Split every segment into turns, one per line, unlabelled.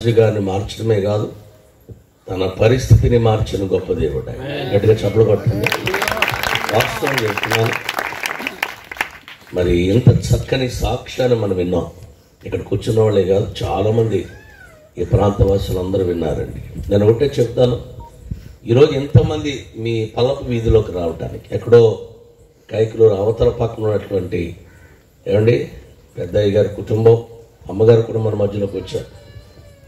రాజుగారిని మార్చడమే కాదు, తన పరిస్థితిని మార్చిన గొప్ప దేవుడు. గట్టిగా చప్పలు కొట్టండి. వాస్తవం చెప్తున్నాను. మరి ఇంత చక్కని సాక్ష్యాన్ని మనం విన్నాం. ఇక్కడ కూర్చున్న వాళ్ళే కాదు, చాలామంది ఈ ప్రాంతవాసులు అందరూ విన్నారండి. నేను ఒకటే చెప్తాను, ఈరోజు ఎంతమంది మీ పల్లపు వీధిలోకి రావడానికి, ఎక్కడో కైకులూరు అవతల పక్కన ఉన్నటువంటి ఏమండి పెద్దయ్య గారి కుటుంబం, అమ్మగారు కూడా మన మధ్యలోకి వచ్చారు.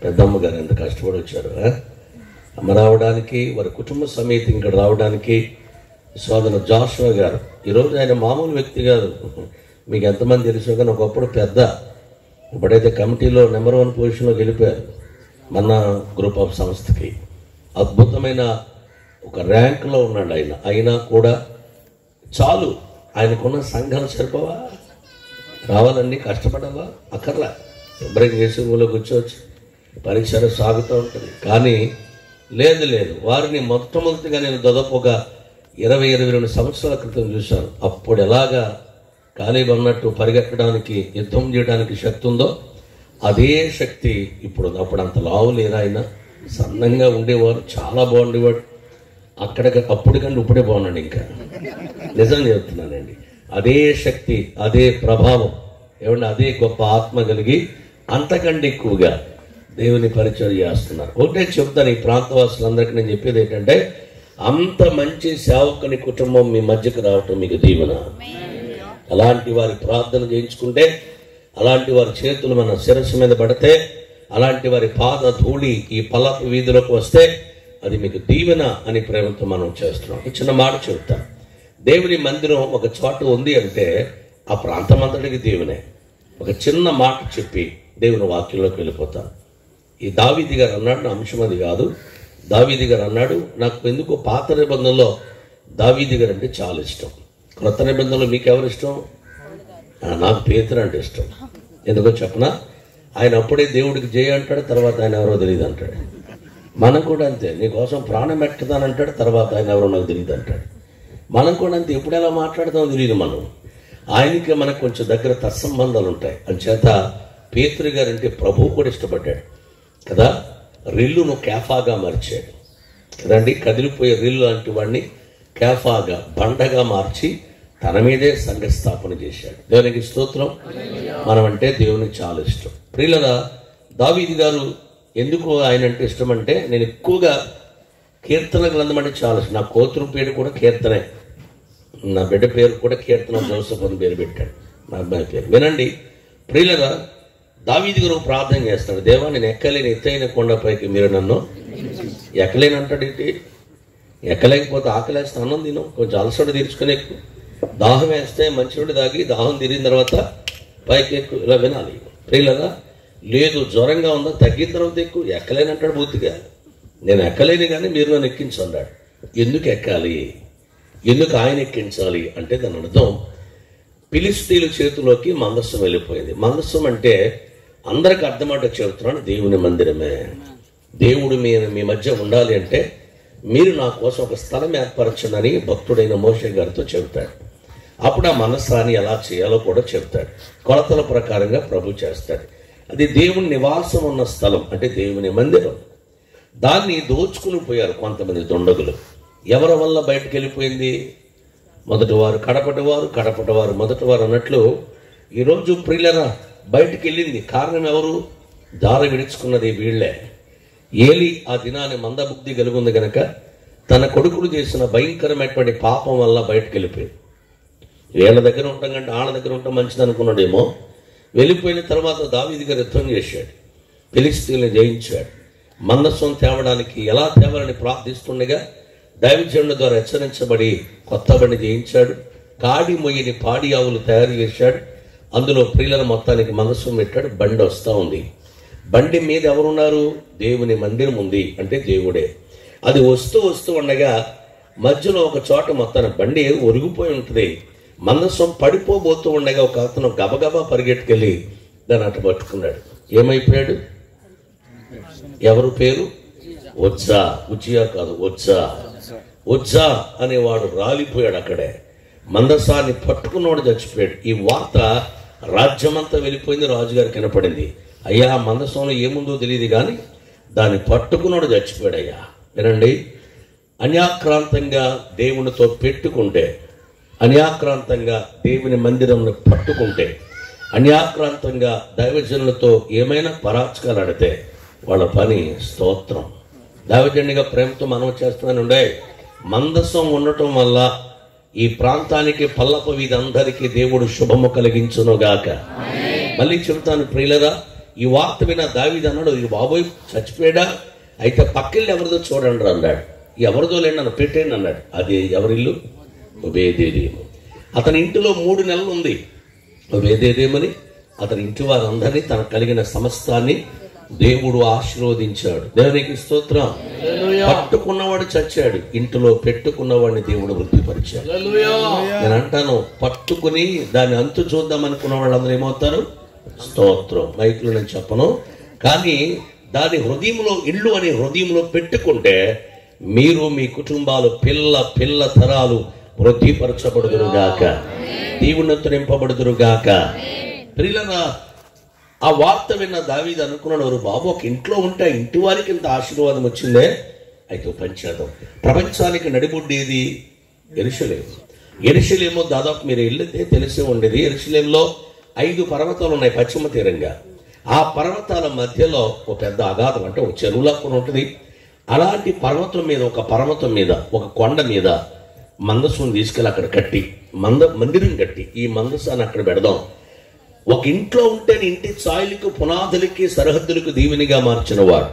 పెద్దమ్మగారు ఎంత కష్టపడి వచ్చారు. అమ్మ రావడానికి, వారి కుటుంబ సమేతం ఇక్కడ రావడానికి సోదరు జాషువా గారు. ఈరోజు ఆయన మామూలు వ్యక్తి కాదు. మీకు ఎంతమంది తెలుసు కానీ ఒకప్పుడు పెద్ద, ఇప్పుడైతే కమిటీలో నెంబర్ 1 పొజిషన్లో గెలిపారు. మన గ్రూప్ ఆఫ్ సంస్థకి అద్భుతమైన ఒక ర్యాంకులో ఉన్నాడు ఆయన. అయినా కూడా చాలు, ఆయనకున్న సంఘాలు సరిపోవా? రావాలన్నీ కష్టపడాలా? అక్కర్లా, శుభ్రం చేసి ఊళ్ళో కూర్చోవచ్చు, పరీక్షలు సాగుతూ ఉంటుంది. కానీ లేదు, వారిని మొట్టమొదటిగా నేను దాదాపు ఒక 20-22 సంవత్సరాల క్రితం చూశాను. అప్పుడు ఎలాగా కాలేబు అన్నట్టు పరిగెత్తడానికి, యుద్ధం చేయడానికి శక్తి ఉందో అదే శక్తి ఇప్పుడు. అప్పుడు అంత లావు లేరు ఆయన, సన్నంగా ఉండేవారు, చాలా బాగుండేవాడు. అప్పటికంటే ఇప్పుడే బాగున్నాడు. ఇంకా నిజం చెప్తున్నానండి, అదే శక్తి, అదే ప్రభావం, ఏమంటే అదే గొప్ప ఆత్మ కలిగి అంతకంటే ఎక్కువగా దేవుని పరిచయం చేస్తున్నారు. ఒకటే చెప్తాను, ఈ ప్రాంతవాసులందరికీ నేను చెప్పేది ఏంటంటే, అంత మంచి సేవకుని కుటుంబం మీ మధ్యకు రావటం మీకు దీవెన. అలాంటి వారి ప్రార్థన చేయించుకుంటే, అలాంటి వారి చేతులు మన శిరస్సు మీద పడితే, అలాంటి వారి పాద ధూళి ఈ పల్లపు వీధిలోకి వస్తే అది మీకు దీవెన అని ప్రేమతో మనం చేస్తున్నాం. చిన్న మాట చెప్తాను, దేవుని మందిరం ఒక చోట ఉంది అంటే ఆ ప్రాంతం అంతటికి దీవెనే. ఒక చిన్న మాట చెప్పి దేవుని వాక్యంలోకి వెళ్ళిపోతాను. ఈ దావీదు గారు అన్నాడు, నా అంశం అది కాదు. దావీదు గారు అన్నాడు, నాకు ఎందుకో పాత నిబంధనలో దావీదు గారు అంటే చాలా ఇష్టం. క్రొత్త నిబంధనలో మీకు ఎవరు ఇష్టం? నాకు పేతురు అంటే ఇష్టం. ఎందుకో చెప్పనా? ఆయన అప్పుడే దేవుడికి జయ అంటాడు, తర్వాత ఆయన ఎవరో తెలియదు అంటాడు. మనం కూడా అంతే, నీకోసం ప్రాణం పెట్టదానంటాడు, తర్వాత ఆయన ఎవరో నాకు తెలియదు అంటాడు. మనం కూడా అంతే, ఎప్పుడు ఎలా మాట్లాడతామో తెలియదు మనం. ఆయనకి మనకు కొంచెం దగ్గర తత్సంబంధాలు ఉంటాయి. అంచేత పేతురు గారు అంటే ప్రభువు కూడా ఇష్టపడ్డాడు కదా. రిల్లును కేఫాగా మార్చాడు కదండి. కదిలిపోయే రిల్లు లాంటి వాడిని కేఫాగా, బండగా మార్చి తన మీదే సంఘస్థాపన చేశాడు. దేవునికి స్తోత్రం. మనం అంటే దేవునికి చాలా ఇష్టం. ప్రియులరా, దావీదు గారు ఎందుకు ఆయన అంటే ఇష్టం అంటే, నేను ఎక్కువగా కీర్తన గ్రంథం అంటే చాలా ఇష్టం. నా కూతురు పేరు కూడా కీర్తనే, నా బిడ్డ పేరు కూడా కీర్తన జోసెఫ్ అని పేరు పెట్టాడు, నా అబ్బాయి పేరు. వినండి ప్రియులరా, దావీదు గారు ప్రార్థన చేస్తాడు, దేవా నేను ఎక్కలేని ఎత్తైన కొండపైకి మీరు నన్ను ఎక్కలేని అంటాడు. ఏంటి ఎక్కలేకపోతే ఆకలేస్తే అన్నం తిను, కొంచెం అలసట తీర్చుకుని ఎక్కువ, దాహం వేస్తే మంచినీళ్ళు తాగి దాహం తీరిన తర్వాత పైకి ఎక్కువ, ఇలా వినాలి ప్రియులరా. లేదు జ్వరంగా ఉందా, తగ్గిన తర్వాత ఎక్కువ, ఎక్కలేని అంటాడు బూతిగా. నేను ఎక్కలేని కానీ మీరు నన్ను ఎక్కించన్నాడు. ఎందుకు ఎక్కాలి, ఎందుకు ఆయన ఎక్కించాలి అంటే దాని అర్థం, ఫిలిష్తీయుల చేతిలోకి మందస్సం వెళ్ళిపోయింది. మందస్సం అంటే అందరికి అర్థమాట చెబుతున్నాను, దేవుని మందిరమే. దేవుడు మీ మధ్య ఉండాలి అంటే మీరు నా కోసం ఒక స్థలం ఏర్పరచండి భక్తుడైన మోషే గారితో చెబుతాడు. అప్పుడు ఆ మనస్సాన్ని ఎలా చేయాలో కూడా చెప్తాడు. కొలతల ప్రకారంగా ప్రభు చేస్తాడు. అది దేవుని నివాసం ఉన్న స్థలం, అంటే దేవుని మందిరం. దాన్ని దోచుకుని పోయారు కొంతమంది దుండగులు. ఎవరి వల్ల బయటకు వెళ్ళిపోయింది? మొదటివారు కడపటివారు, కడపటివారు మొదటివారు అన్నట్లు ఈరోజు ప్రియులరా బయటికి వెళ్ళింది. కారణం ఎవరు? దారి విడుచుకున్నది వీళ్లే. ఏలి ఆ దినాన్ని మందబుద్ధి కలిగింది గనక తన కొడుకులు చేసిన భయంకరమైనటువంటి పాపం వల్ల బయటకు వెళ్ళిపోయింది. వీళ్ళ దగ్గర ఉంటాం కంటే వాళ్ళ దగ్గర ఉంటాం మంచిది అనుకున్నాడేమో. వెళ్ళిపోయిన తర్వాత దావీదు గారు యుద్ధం చేశాడు, ఫిలిష్తీయుల్ని జయించాడు. మందస్సం తేవడానికి ఎలా తేవాలని ప్రార్థిస్తుండగా దైవజనుల ద్వారా హెచ్చరించబడి కొత్త బండి చేయించాడు. కాడి మొయ్యని పాడి ఆవులు తయారు చేశాడు. అందులో ప్రియుల మొత్తానికి మందస్సం పెట్టాడు. బండి వస్తూ ఉంది. బండి మీద ఎవరున్నారు? దేవుని మందిరం ఉంది, అంటే దేవుడే. అది వస్తూ ఉండగా మధ్యలో ఒక చోట మొత్తాన్ని బండి ఒరిగిపోయి ఉంటుంది. మందస్సం పడిపోబోతూ ఉండగా ఒక అతను గబగబా పరిగెట్టుకెళ్ళి దాన్ని అటు పట్టుకున్నాడు. ఏమైపోయాడు? ఎవరు పేరు? ఉజ్జా. ఉజ్జియా కాదు, ఉజ్జా. ఉజ్జా అనేవాడు రాలిపోయాడు అక్కడే. మందసాన్ని పట్టుకున్నవాడు చచ్చిపోయాడు. ఈ వార్త రాజ్యమంతా వెళ్ళిపోయింది. రాజుగారికి వినపడింది. అయ్యా మందసంలో ఏముందో తెలియదు కానీ దాన్ని పట్టుకున్నాడు చచ్చిపోయాడయ్యా. వినండి, అన్యాక్రాంతంగా దేవునితో పెట్టుకుంటే, అన్యాక్రాంతంగా దేవుని మందిరంను పట్టుకుంటే, అన్యాక్రాంతంగా దైవజనులతో ఏమైనా పరాచకాలు ఆడితే వాళ్ళ పని స్తోత్రం. దైవజనుడిగా ప్రేమతో మనం చేస్తున్నానుండే, మందసం ఉండటం వల్ల ఈ ప్రాంతానికి పల్లపు వీధందరికీ దేవుడు శుభము కలిగించునుగాక. మళ్ళీ చెబుతాను ప్రియులరా, ఈ వార్త విన దావీదు అన్నాడు, ఈ బాబోయ్ చచ్చిపోయాడా, అయితే పక్కిల్లు ఎవరిదో చూడండి అన్నాడు. ఎవరిదో లేండి నన్ను పెట్టేయండి అన్నాడు. అది ఎవరిల్లు? ఒబేదేదేము. అతని ఇంటిలో 3 నెలలు ఉంది. ఒబేదేదేమని అతని ఇంటి వారందరినీ, తనకు కలిగిన సమస్తాన్ని దేవుడు ఆశీర్వదించాడు. దేవునికి స్తోత్రం. పట్టుకున్నవాడు చచ్చాడు, ఇంటిలో పెట్టుకున్నవాడిని దేవుడు వృద్ధిపరిచాడు. నేను అంటాను, పట్టుకుని దాన్ని అంతు చూద్దాం అనుకున్న వాళ్ళందరూ ఏమవుతారు? స్తోత్రం. మైకులు నేను చెప్పను, కానీ దాని హృదయంలో, ఇల్లు అనే హృదయంలో పెట్టుకుంటే మీరు, మీ కుటుంబాలు, పిల్ల తరాలు వృద్ధిపరచబడుదురుగాక, దేవునితో నింపబడుదురుగాక. ప్రియులరా, ఆ వార్త విన్న దావీదు అనుకున్నాడు, ఎవరు బాబు ఒక ఇంట్లో ఉంటే ఇంటి వారికి ఇంత ఆశీర్వాదం వచ్చిందే, అయితే పంచేద్దాం. ప్రపంచానికి నడిబొడ్డేది యెరూషలేము. యెరూషలేము దాదాపు మీరు వెళ్ళితే తెలిసే ఉండేది. యెరూషలేంలో 5 పర్వతాలు ఉన్నాయి పశ్చిమ తీరంగా. ఆ పర్వతాల మధ్యలో ఒక పెద్ద అగాధం, అంటే ఒక చెరువులా కూడా ఉంటుంది. అలాంటి పర్వతం మీద, ఒక పర్వతం మీద, ఒక కొండ మీద మందసం తీసుకెళ్ళి అక్కడ కట్టి, మందిరం కట్టి, ఈ మందసాన్ని అక్కడ పెడదాం. ఒక ఇంట్లో ఉంటే ఇంటి ఛాయలకు, పునాదులకి, సరిహద్దులకు దీవెనిగా మార్చిన వాడు.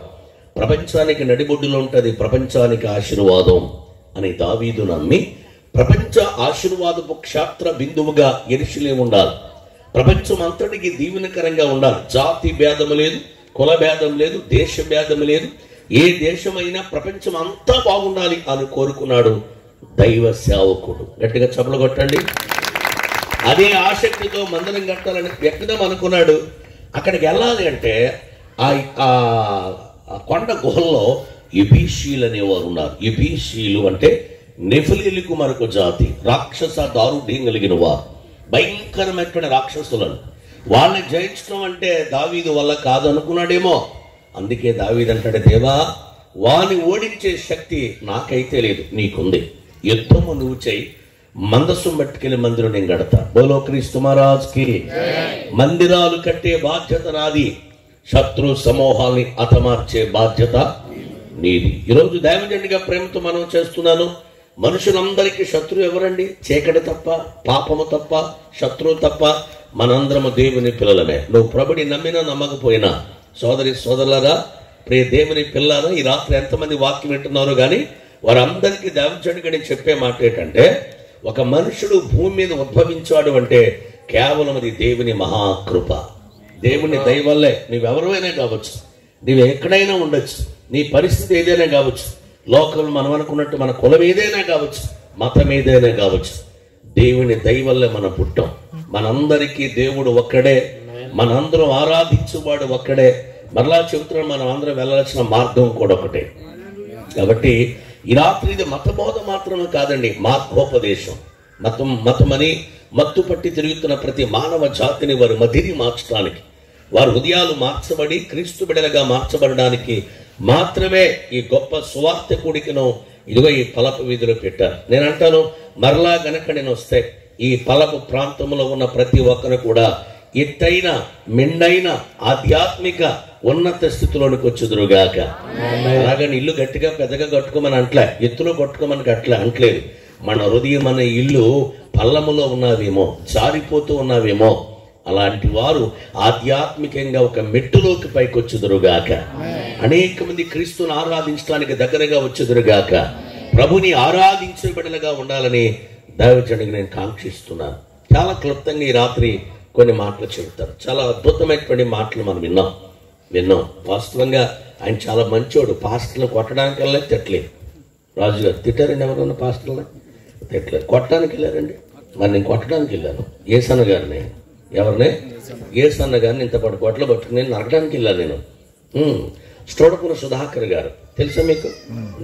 ప్రపంచానికి నడిబొడ్డులో ఉంటుంది ప్రపంచానికి ఆశీర్వాదం అని దావీదు నమ్మి, ప్రపంచ ఆశీర్వాదపు క్షేత్ర బిందువుగా యెరూషలేము ఉండాలి. ప్రపంచం అంతటికి దీవెనకరంగా ఉండాలి. జాతి భేదం లేదు, కుల భేదం లేదు, దేశ భేదం లేదు. ఏ దేశమైనా ప్రపంచం అంతా బాగుండాలి అని కోరుకున్నాడు దైవ సేవకుడు. గట్టిగా చప్పలు కొట్టండి. అదే ఆసక్తితో మందిరం కట్టాలని వ్యక్తం అనుకున్నాడు. అక్కడికి వెళ్ళాలి అంటే ఆ కొండ గుహల్లో ఎబీసీలు అనేవారు ఉన్నారు. ఎబీసీలు అంటే నెఫిలీలకు మరొక జాతి, రాక్షస దారుఢ్యం కలిగిన వారు, భయంకరమైన రాక్షసులను. వాళ్ళని జయించడం అంటే దావీదు వల్ల కాదు అనుకున్నాడేమో. అందుకే దావీదు అంటాడు, దేవా వాని ఓడించే శక్తి నాకైతే లేదు, నీకుంది. యుద్ధము నువ్వు చేయి, మందసం పట్టుకెళ్ళి మందిరం నేను కడతా. బోలో క్రీస్తు మహారాజ్కి. మందిరాలు కట్టే బాధ్యత నాది, శత్రు సమూహాల్ని హతమార్చే బాధ్యత నీది. ఈరోజు దైవజనుడిగా ప్రేమతో మనం చేస్తున్నాను. మనుషులందరికీ శత్రువు ఎవరండి? చీకటి తప్ప, పాపము తప్ప, శత్రువు తప్ప. మనందరము దేవుని పిల్లలమే. నువ్వు ప్రభుని నమ్మినా నమ్మకపోయినా, సోదరి సోదరులారా, ప్రియ దేవుని పిల్లలారా, ఈ రాత్రి ఎంతమంది వాక్యం వింటున్నారో కానీ వారందరికీ దైవజనుడిగా నేను చెప్పే మాట ఏంటంటే, ఒక మనుషుడు భూమి మీద ఉద్భవించాడు అంటే కేవలం అది దేవుని మహాకృప. దేవుని దయ వల్లే. నువ్వెవరైనా కావచ్చు, నువ్వు ఎక్కడైనా ఉండొచ్చు, నీ పరిస్థితి ఏదైనా కావచ్చు, లోకంలో మనం అనుకున్నట్టు మన కులం ఏదైనా కావచ్చు, మతం ఏదైనా కావచ్చు, దేవుని దయ వల్లే మనం పుట్టాం. మనందరికీ దేవుడు ఒక్కడే, మనందరం ఆరాధించువాడు ఒక్కడే. మరలా చెబుతున్నాడు, మనం అందరం వెళ్ళాల్సిన మార్గం కూడా ఒకటే. కాబట్టి ఈ రాత్రి ఇది మతబోధ మాత్రమే కాదండి, మార్గోపదేశం. మతమని మత్తు పట్టి తిరుగుతున్న ప్రతి మానవ జాతిని వారు మదిరి మార్చడానికి, వారి హృదయాలు మార్చబడి క్రీస్తు బిడ్డలుగా మార్చబడడానికి మాత్రమే ఈ గొప్ప సువార్త కూడికను ఇదిగో ఈ పలపు వీధిలో పెట్టారు. నేను అంటాను, మరలా గనక నేను వస్తే ఈ పలపు ప్రాంతంలో ఉన్న ప్రతి ఒక్కరు కూడా ఎత్తైన, మెండైన ఆధ్యాత్మిక ఉన్నత స్థితిలోనికి వచ్చుదురుగాక. అలాగని ఇల్లు గట్టిగా పెద్దగా కట్టుకోమని అంట్లే, ఎత్తులో కట్టుకోమని అట్లా అంటలేదు. మన హృదయం అనే ఇల్లు పల్లములో ఉన్నావేమో, జారిపోతూ ఉన్నావేమో, అలాంటి వారు ఆధ్యాత్మికంగా ఒక మెట్టులోకి పైకి వచ్చుదురుగాక. అనేక మంది క్రీస్తుని ఆరాధించడానికి దగ్గరగా వచ్చుదురుగాక. ప్రభుని ఆరాధించే బిడ్డలుగా ఉండాలని దైవజనుడికి నేను కాంక్షిస్తున్నాను. చాలా క్లుప్తంగా ఈ రాత్రి కొన్ని మాటలు చెబుతారు. చాలా అద్భుతమైనటువంటి మాటలు మనం విన్నాం. వాస్తవంగా ఆయన చాలా మంచోడు. పాస్టర్లు కొట్టడానికి వెళ్ళలేదు, తిట్టలేదు. రాజుగారు తిట్టారండి ఎవరన్నా పాస్టర్లు? తిట్టలేదు. కొట్టడానికి వెళ్ళారండి. మరి నేను కొట్టడానికి వెళ్ళాను. ఏసన్న గారిని, ఎవరినే? ఏసన్న గారిని ఇంతపాటు కొట్టలు పట్టుకుని నరకడానికి వెళ్ళాను నేను. స్టోడపుర సుధాకర్ గారు తెలుసా మీకు?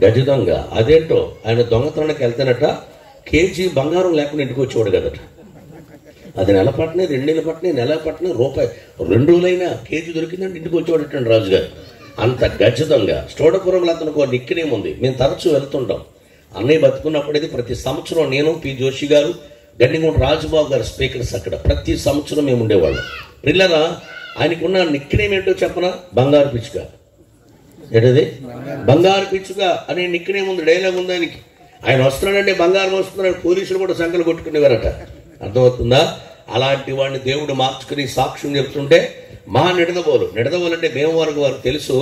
గజ దొంగ. అదేంటో ఆయన దొంగతనానికి వెళ్తానట, కేజీ బంగారం లేకుండా ఇంటికి వచ్చేవాడు కదట. అది నెల పట్టినాయి, 2 నెలలు పట్టినాయి, నెల పట్టినాయి, రూపాయి 2 రోజులైనా కేజీ దొరికిందంటే ఇంటికి వచ్చేవాడటండి రాజుగారు. అంత ఖచ్చితంగా. స్టోడపురంలో అతనికి ఒక నిక్నేమ్ ఉంది. మేము తరచూ వెళ్తుంటాం. అన్నయ్య బతుకున్నప్పుడైతే ప్రతి సంవత్సరం నేను, పి జోషి గారు, గండిగుంట రాజుబాబు గారు స్పీకర్స్ అక్కడ. ప్రతి సంవత్సరం మేము ఉండేవాళ్ళం. పిల్లరా ఆయనకున్న నిక్నేమ్ ఏంటో చెప్పనా? బంగారు పిచ్చుక. ఏంటది? బంగారు పిచ్చుక అనే నిక్నేమ్ ఉంది, డైలాగ్ ఉంది ఆయనకి. ఆయన వస్తున్నాడంటే బంగారం వస్తున్నాడు, పోలీసులు కూడా సంఖ్యలు కొట్టుకునేవారట. అర్థమవుతుందా? అలాంటి వాడిని దేవుడు మార్చుకుని సాక్ష్యం చెప్తుంటే మా నిడదవోలు అంటే భీమవరం వారు తెలుసు.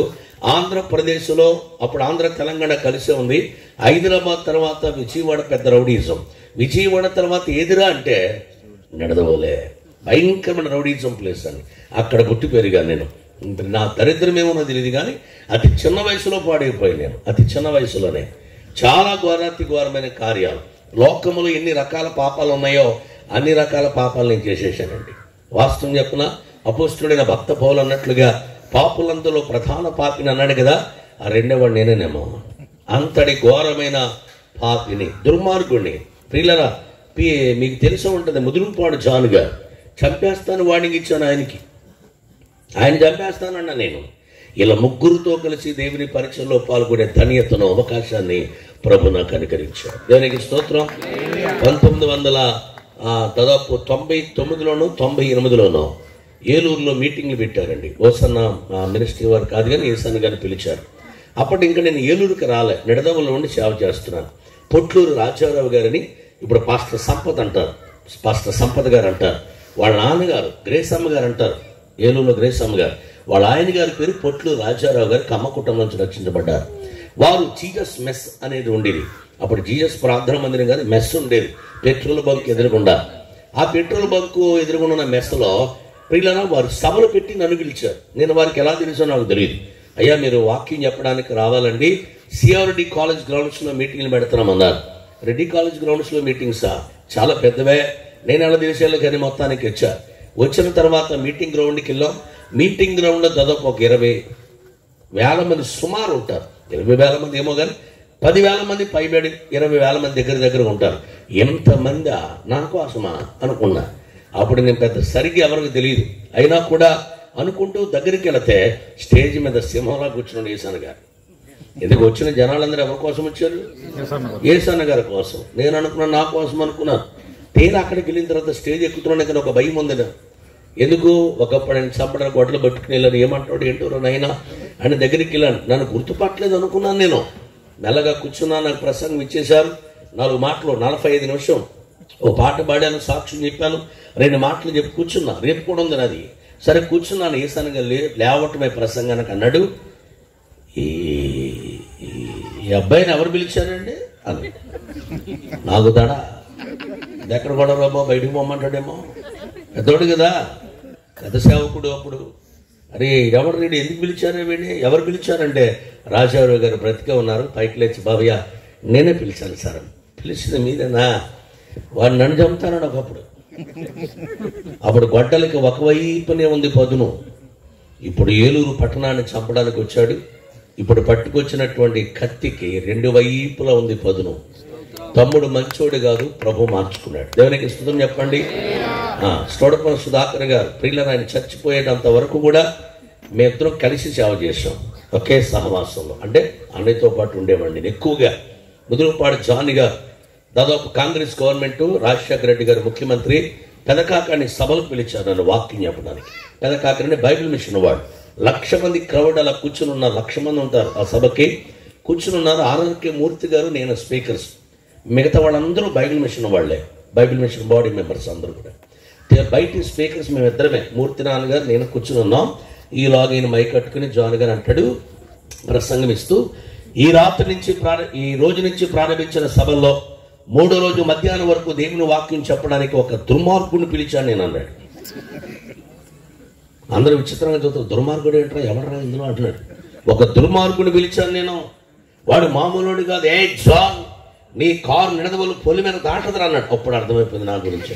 ఆంధ్రప్రదేశ్లో అప్పుడు ఆంధ్ర తెలంగాణ కలిసే ఉంది. హైదరాబాద్ తర్వాత విజయవాడ పెద్ద రౌడీజం. విజయవాడ తర్వాత ఎదురా అంటే నిడదవోలే. భయంకరమైన రౌడీజం ప్లేస్ అని. అక్కడ పుట్టి పెరిగాను నేను. నా దరిద్రం ఏమో తెలియదు కానీ అతి చిన్న వయసులో పాడైపోయి నేను. అతి చిన్న వయసులోనే చాలా ఘోరాతి ఘోరమైన కార్యాలు. లోకములో ఎన్ని రకాల పాపాలు ఉన్నాయో అన్ని రకాల పాపాలు నేను చేసేసానండి. వాస్తవం చెప్పిన అపోస్తుడైన భక్త పౌలు అన్నట్లుగా పాపులందులో ప్రధాన పాపిని అన్నాడు కదా, ఆ రెండోవాడు నేనేనేమో. అంతటి ఘోరమైన పాపిని, దుర్మార్గుడిని. ప్రియులరా, మీకు తెలిసి ఉంటుంది ముదురుపాడు జాన్ గారు. చంపేస్తాను వాడికి ఇచ్చాను ఆయనకి. ఆయన చంపేస్తానన్నా నేను. ఇలా ముగ్గురుతో కలిసి దేవుని పరీక్షల్లో పాల్గొనే ధన్యతను, అవకాశాన్ని ప్రభు నాకు అనుకరించాడు. దేవునికి స్తోత్రం. 1999లోనూ 98లోనూ ఏలూరులో మీటింగ్లు పెట్టారండి. ఓసన్న మినిస్ట్రీ వారు కాదు కానీ ఏసన్న గారిని పిలిచారు. అప్పటి ఇంకా నేను ఏలూరుకి రాలే, నిడదవలో ఉండి సేవ చేస్తున్నాను. పొట్లూరు రాజారావు గారిని ఇప్పుడు పాస్టర్ సంపత్ అంటారు, పాస్టర్ సంపత్ గారు అంటారు. వాళ్ళ నాన్నగారు గ్రేసమ్మ గారు అంటారు, ఏలూరులో గ్రేసమ్మ గారు. వాళ్ళ ఆయన గారి పేరు పొట్లూరు రాజారావు గారు. కమ్మ కుటుంబం నుంచి రక్షించబడ్డారు. వారు జీజస్ మెస్ అనేది ఉండేది. అప్పుడు జీజస్ ప్రార్థన మందిరం కాదు, మెస్ ఉండేది పెట్రోల్ బంక్ ఎదురుగుండా. ఆ పెట్రోల్ బంకు ఎదురుగుండా ఉన్న మెస్లో ప్రియులనా వారు సభలు పెట్టి నన్ను పిలిచారు. నేను వారికి ఎలా తెలుసో నాకు తెలియదు. అయ్యా మీరు వాక్యం చెప్పడానికి రావాలండి, సిఆర్డి కాలేజ్ గ్రౌండ్స్లో మీటింగ్లు పెడుతున్నామన్నారు. రెడ్డి కాలేజ్ గ్రౌండ్స్లో మీటింగ్సా? చాలా పెద్దవే. నేను ఎలా తెలిసేలా కానీ మొత్తానికి వచ్చా. వచ్చిన తర్వాత మీటింగ్ గ్రౌండ్కి వెళ్ళాం. మీటింగ్ గ్రౌండ్లో దాదాపు ఒక 20,000 మంది సుమారు ఉంటారు. 20,000 మంది ఏమో కానీ 10,000 మంది పైబడి 20,000 మంది దగ్గర ఉంటారు. ఎంతమంది నా కోసమా అనుకున్నా. అప్పుడు నేను పెద్ద సరిగ్గా ఎవరికి తెలియదు. అయినా కూడా అనుకుంటూ దగ్గరికి వెళితే స్టేజ్ మీద సింహంలా కూర్చున్నాడు ఏసన్న గారు. ఎందుకు వచ్చిన జనాలందరూ ఎవరి కోసం వచ్చారు? ఏసన్న గారి కోసం. నేను అనుకున్నాను నా కోసం అనుకున్నాను. తీరా అక్కడికి వెళ్ళిన తర్వాత స్టేజ్ ఎక్కుతున్నాను కానీ ఒక భయం ఉంది. ఎందుకు? ఒకప్పుడు ఆయన చంపడానికి గొడ్డలు పట్టుకుని వెళ్ళాను. ఏమంటాడు ఏంటో నాయనా ఆయన దగ్గరికి వెళ్ళాను. నన్ను గుర్తుపట్టలేదు అనుకున్నాను. నేను మెల్లగా కూర్చున్నాను. నాకు ప్రసంగం ఇచ్చేశారు. 4 మాటలు 45 నిమిషం ఓ పాట పాడాను, సాక్ష్యం చెప్పాను, 2 మాటలు చెప్పి కూర్చున్నా. రేపు కూడా ఉంది నాది. సరే కూర్చున్నాను. ఏసనగా లేవటమే ప్రసంగానికి అన్నాడు, ఈ అబ్బాయిని ఎవరు పిలిచారండి అని. నాకు దడ ఎక్కడ కూడా బాబా బయటికి పోమంటాడేమో, పెద్దోడు కదా, పెద్ద సేవకుడు. అప్పుడు అరే ఎవరు రెడీ ఎందుకు పిలిచారు వీడిని, ఎవరు పిలిచారంటే రాజారావు గారు బ్రతికే ఉన్నారు. పైకి లేచి బాబయ్య నేనే పిలిచాను సార్. పిలిచిన మీరేనా? వాడు నన్ను చంపుతానడు ఒకప్పుడు. అప్పుడు గొడ్డలకి ఒకవైపునే ఉంది పదును. ఇప్పుడు ఏలూరు పట్టణాన్ని చంపడానికి వచ్చాడు. ఇప్పుడు పట్టుకొచ్చినటువంటి కత్తికి 2 వైపులా ఉంది పదును. తమ్ముడు మంచోడు కాదు, ప్రభు మార్చుకున్నాడు. దేవునికి స్తుతం చెప్పండి. స్టోడపన సుధాకర్ గారు ప్రియులను ఆయన చచ్చిపోయేటంత వరకు కూడా మేమిద్దరం కలిసి సేవ చేసాం ఒకే సహవాసంలో. అంటే అన్నయ్యతో పాటు ఉండేవాడిని ఎక్కువగా. ముదురుపాడు జాన్ గారు దాదాపు కాంగ్రెస్ గవర్నమెంట్, రాజశేఖర రెడ్డి గారు ముఖ్యమంత్రి, పెదకాకాని సభలకు పిలిచారు నన్ను వాక్యం చెప్పడానికి. పెదకాకని బైబిల్ మిషన్ వాడు. 1,00,000 మంది క్రౌడ్ అలా కూర్చుని ఉన్నారు. 1,00,000 మంది ఉంటారు ఆ సభకి. కూర్చుని ఉన్నారు. ఆర్ఆర్కే మూర్తి గారు, నేను స్పీకర్స్. మిగతా వాళ్ళందరూ బైబిల్ మిషన్ వాళ్ళే, బైబిల్ మిషన్ బాడీ మెంబర్స్ అందరూ కూడా. బయట స్పీకర్స్ మేమిద్దరమే, మూర్తి నాన్నగారు నేను కూర్చుని ఉన్నాం. ఈలాగా ఈయన మైక్ కట్టుకుని జాన్ గారు అంటాడు ప్రసంగం ఇస్తూ, ఈ రోజు నుంచి ప్రారంభించిన సభల్లో 3వ రోజు మధ్యాహ్నం వరకు దేవుని వాక్యం చెప్పడానికి ఒక దుర్మార్గుడిని పిలిచాను నేను అన్నాడు. అందరూ విచిత్రంగా చూస్తారు. దుర్మార్గుడు ఏంట్రా, ఎవడరా ఇందులో అంటున్నాడు. ఒక దుర్మార్గుడిని పిలిచాను నేను. వాడు మామూలుడు కాదు. ఏ జాన్ నీ కారు నిడదవోలు పొలి మీద దాటదురా అన్నాడు. అప్పుడు అర్థమైపోయింది నా గురించి.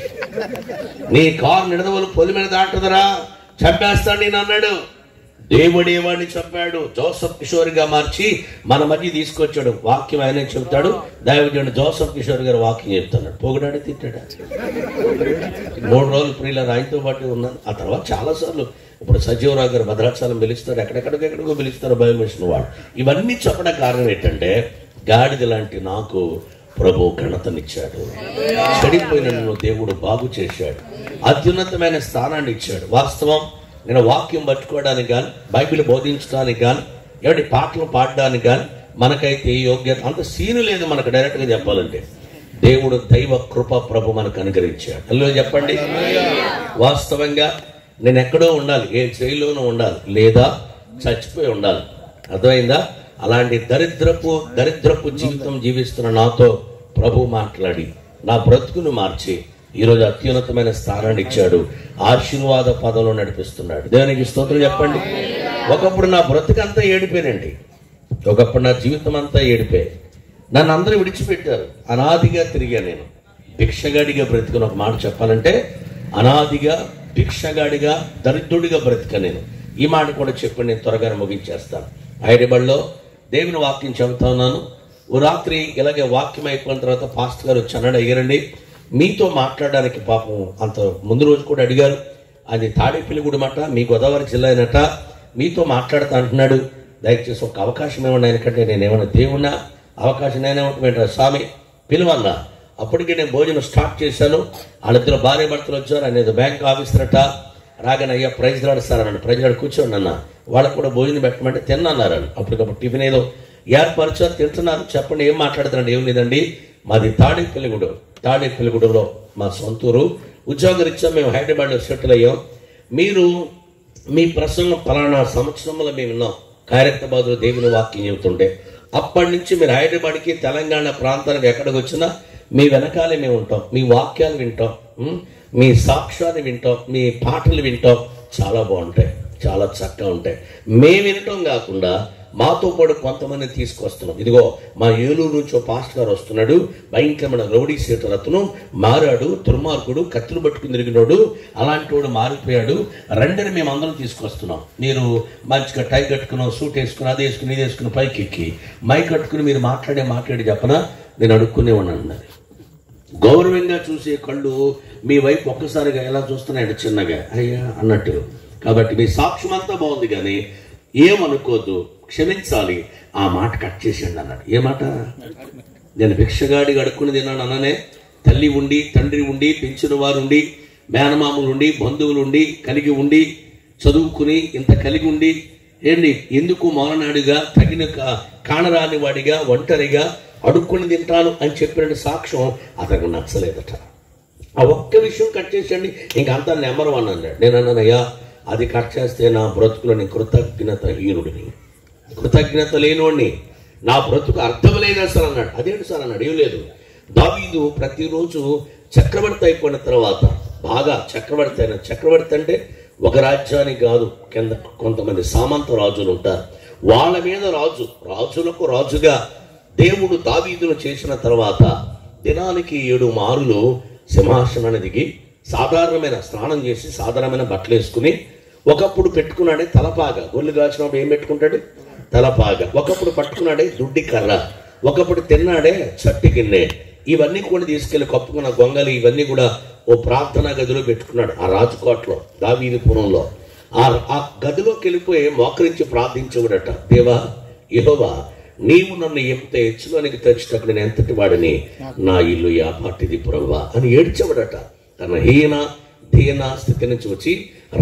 నీ కారు నిడదవోలు పొలి మీద దాటదురా, చంపేస్తాడు నేను అన్నాడు. దేవుడే వాడిని చెప్పాడు, జోసఫ్ కిషోర్గా మార్చి మన మధ్య తీసుకొచ్చాడు. వాక్యం ఆయనే చెబుతాడు, దైవజనుడు జోసఫ్ కిషోర్ గారు వాక్యం చెప్తున్నాడు. పొగడాడు, తిట్టాడు. 3 రోజులు ప్రియులారా ఆయనతో పాటు ఉన్నాను. ఆ తర్వాత చాలాసార్లు ఇప్పుడు సజీవరావు గారు భద్రాచలం పిలుస్తాడు, ఎక్కడెక్కడికో పిలుస్తారు బైబిల్ మిషన్ వాడు. ఇవన్నీ చెప్పడం కారణం ఏంటంటే, గాడిద లాంటి నాకు ప్రభు ఘనతనిచ్చాడు, చెడిపోయిన నన్ను దేవుడు బాగు చేశాడు, అత్యున్నతమైన స్థానాన్ని ఇచ్చాడు. వాస్తవం, నేను వాక్యం పట్టుకోవడానికి కానీ, బైబిల్ బోధించడానికి కానీ, ఏమిటి పాటలు పాడడానికి కానీ మనకైతే ఈ యోగ్యత అంత సీను లేదు. మనకు డైరెక్ట్గా చెప్పాలంటే దేవుడు దైవ కృప ప్రభు మనకు అనుగ్రహించాడు. హలో చెప్పండి. వాస్తవంగా నేను ఎక్కడో ఉండాలి, ఏ జైల్లోనూ ఉండాలి, లేదా చచ్చిపోయి ఉండాలి. అర్థమైందా? అలాంటి దరిద్రపు జీవితం జీవిస్తున్న నాతో ప్రభు మాట్లాడి నా బ్రతుకును మార్చి ఈరోజు అత్యున్నతమైన స్థానాన్ని ఇచ్చాడు, ఆశీర్వాద పదంలో నడిపిస్తున్నాడు. దేవునికి స్తోత్రం చెప్పండి. ఒకప్పుడు నా బ్రతుకంతా ఏడిపోయానండి, ఒకప్పుడు నా జీవితం అంతా ఏడిపోయి నన్ను అందరూ విడిచిపెట్టారు. అనాదిగా తిరిగా నేను, భిక్షగాడిగా బ్రతికను. ఒక మాట చెప్పాలంటే అనాదిగా భిక్షగాడిగా దరిద్రుడిగా బ్రతిక నేను. ఈ మాట కూడా చెప్పి నేను త్వరగా ముగించేస్తాను. హైదరాబాద్లో దేవుని వాక్యం చెబుతా ఉన్నాను. ఓ రాత్రి ఇలాగే వాక్యం అయిపోయిన తర్వాత పాస్టర్ గారు వచ్చి అన్నాడు, అయ్యారండి మీతో మాట్లాడడానికి. పాపం అంత ముందు రోజు కూడా అడిగారు, అది తాడేపల్లిగూడెం అట, మీ గోదావరి జిల్లా అయినట, మీతో మాట్లాడుతా అంటున్నాడు, దయచేసి ఒక అవకాశం ఏమన్నా ఆయనకంటే నేనేమన్నా దేవున్నా అవకాశం నేనేమంటారు స్వామి పిలువన్నా. అప్పటికే నేను భోజనం స్టార్ట్ చేశాను. వాళ్ళిద్దరు భార్య భర్తలు వచ్చారు. ఆయన బ్యాంక్ ఆఫీసర్ అట, రాగానే అయ్యా ప్రైజ్ రాడుస్తారన్నాడు. ప్రైజ్ రాడు కూర్చోండి అన్న, వాళ్ళకు కూడా భోజనం పెట్టమంటే తిన్నారని. అప్పటికప్పుడు టిఫిన్ ఏదో ఏర్పరిచారు, తింటున్నారు. చెప్పండి ఏం మాట్లాడుతున్నాడు? ఏం లేదండి, మాది తాడేపల్లిగూడెంలో మా సొంతూరు, ఉద్యోగరీత్యా మేము హైదరాబాద్లో సెటిల్ అయ్యాం. మీరు మీ ప్రసంగం ఫలానా సంవత్సరంలో మేము విన్నాం, ఖైరతాబాద్లో దేవుని వాక్యం చెబుతుంటే, అప్పటి నుంచి మీరు హైదరాబాద్కి తెలంగాణ ప్రాంతానికి ఎక్కడికి వచ్చినా మీ వెనకాలే మేము ఉంటాం, మీ వాక్యాలు వింటాం, మీ సాక్ష్యాన్ని వింటాం, మీ పాటలు వింటాం. చాలా బాగుంటాయి, చాలా చక్కగా ఉంటాయి. మేము వినటం కాకుండా మాతో పాటు కొంతమంది తీసుకొస్తున్నాం. ఇదిగో మా ఏలూరు నుంచి ఒక పాస్టర్ గారు వస్తున్నాడు, భయంకరమైన రౌడీ సీటర్, అతను మారాడు, దుర్మార్గుడు, కత్తులు పట్టుకుని తిరిగినాడు, అలాంటి వాడు మారిపోయాడు, రెండని మేము అందరం తీసుకొస్తున్నాం. మీరు మంచిగా టై కట్టుకున్నాం, సూట్ వేసుకుని, అది వేసుకుని, ఇది వేసుకుని పైకి ఎక్కి మైక్ కట్టుకుని మీరు మాట్లాడి చెప్పనా నేను అడుక్కునే ఉన్నాను. గౌరవంగా చూసే కళ్ళు మీ వైపు ఒక్కసారిగా ఎలా చూస్తున్నాయంటే చిన్నగా అయ్యా అన్నట్టు. కాబట్టి మీ సాక్ష్యం అంతా బాగుంది, కానీ ఏమనుకోద్దు, క్షమించాలి, ఆ మాట కట్ చేసేయండి అన్నాడు. ఏ మాట? నేను భిక్షగాడిగా అడుక్కుని తిన్నాను అన్ననే. తల్లి ఉండి, తండ్రి ఉండి, పెంచిన వారు ఉండి, మేనమామలు ఉండి, బంధువులు ఉండి, కలిగి ఉండి, చదువుకుని ఇంత కలిగి ఉండి ఏంటి ఎందుకు మౌననాడిగా, తగిన కానరాని వాడిగా, ఒంటరిగా అడుక్కుని తింటాను అని చెప్పిన సాక్ష్యం అతనికి నచ్చలేదట. ఆ ఒక్క విషయం కట్ చేసేయండి, ఇంకంతా నెంబర్ 1 అన్నాడు. నేను అన్నానయ్యా అది కట్ చేస్తే నా బ్రతుకులో నేను కృతజ్ఞత లేనివాడిని, నా బ్రతుకు అర్థం లేదు అసలు అన్నాడు. అదేంటి సార్ అన్నాడు. ఏం లేదు, దావీదు ప్రతిరోజు చక్రవర్తి అయిపోయిన తర్వాత బాగా చక్రవర్తి అంటే ఒక రాజ్యానికి కాదు, కింద కొంతమంది సామంత రాజులు ఉంటారు, వాళ్ళ మీద రాజులకు రాజుగా దేవుడు దావీదును చేసిన తర్వాత దినానికి 7 మారులు సింహాసనాన్ని దిగి సాధారణమైన స్నానం చేసి సాధారణమైన బట్టలు వేసుకుని, ఒకప్పుడు పెట్టుకున్నాడే తలపాగా, గొల్లు కాల్చినప్పుడు ఏం పెట్టుకుంటాడు? తలపాగా. ఒకప్పుడు పట్టుకున్నాడే దుడ్డి కర్ర, ఒకప్పుడు తిన్నాడే చట్టి గిన్నె, ఇవన్నీ కూడా తీసుకెళ్లి కప్పుకున్న గొంగలి, ఇవన్నీ కూడా ఓ ప్రార్థనా గదిలో పెట్టుకున్నాడు. ఆ రాజకోటలో, దావీదుపురంలో ఆ గదిలోకి వెళ్ళిపోయి మోకరించి ప్రార్థించేవాడట. దేవా యెహోవా, నీవు నన్ను ఎంత హెచ్చులోనికి తెచ్చినప్పుడు నేను ఎంతటి వాడిని, నా ఇల్లు యాపాటిది ప్రభువా అని ఏడ్చేవాడట. తన దీన స్థితి నుంచి వచ్చి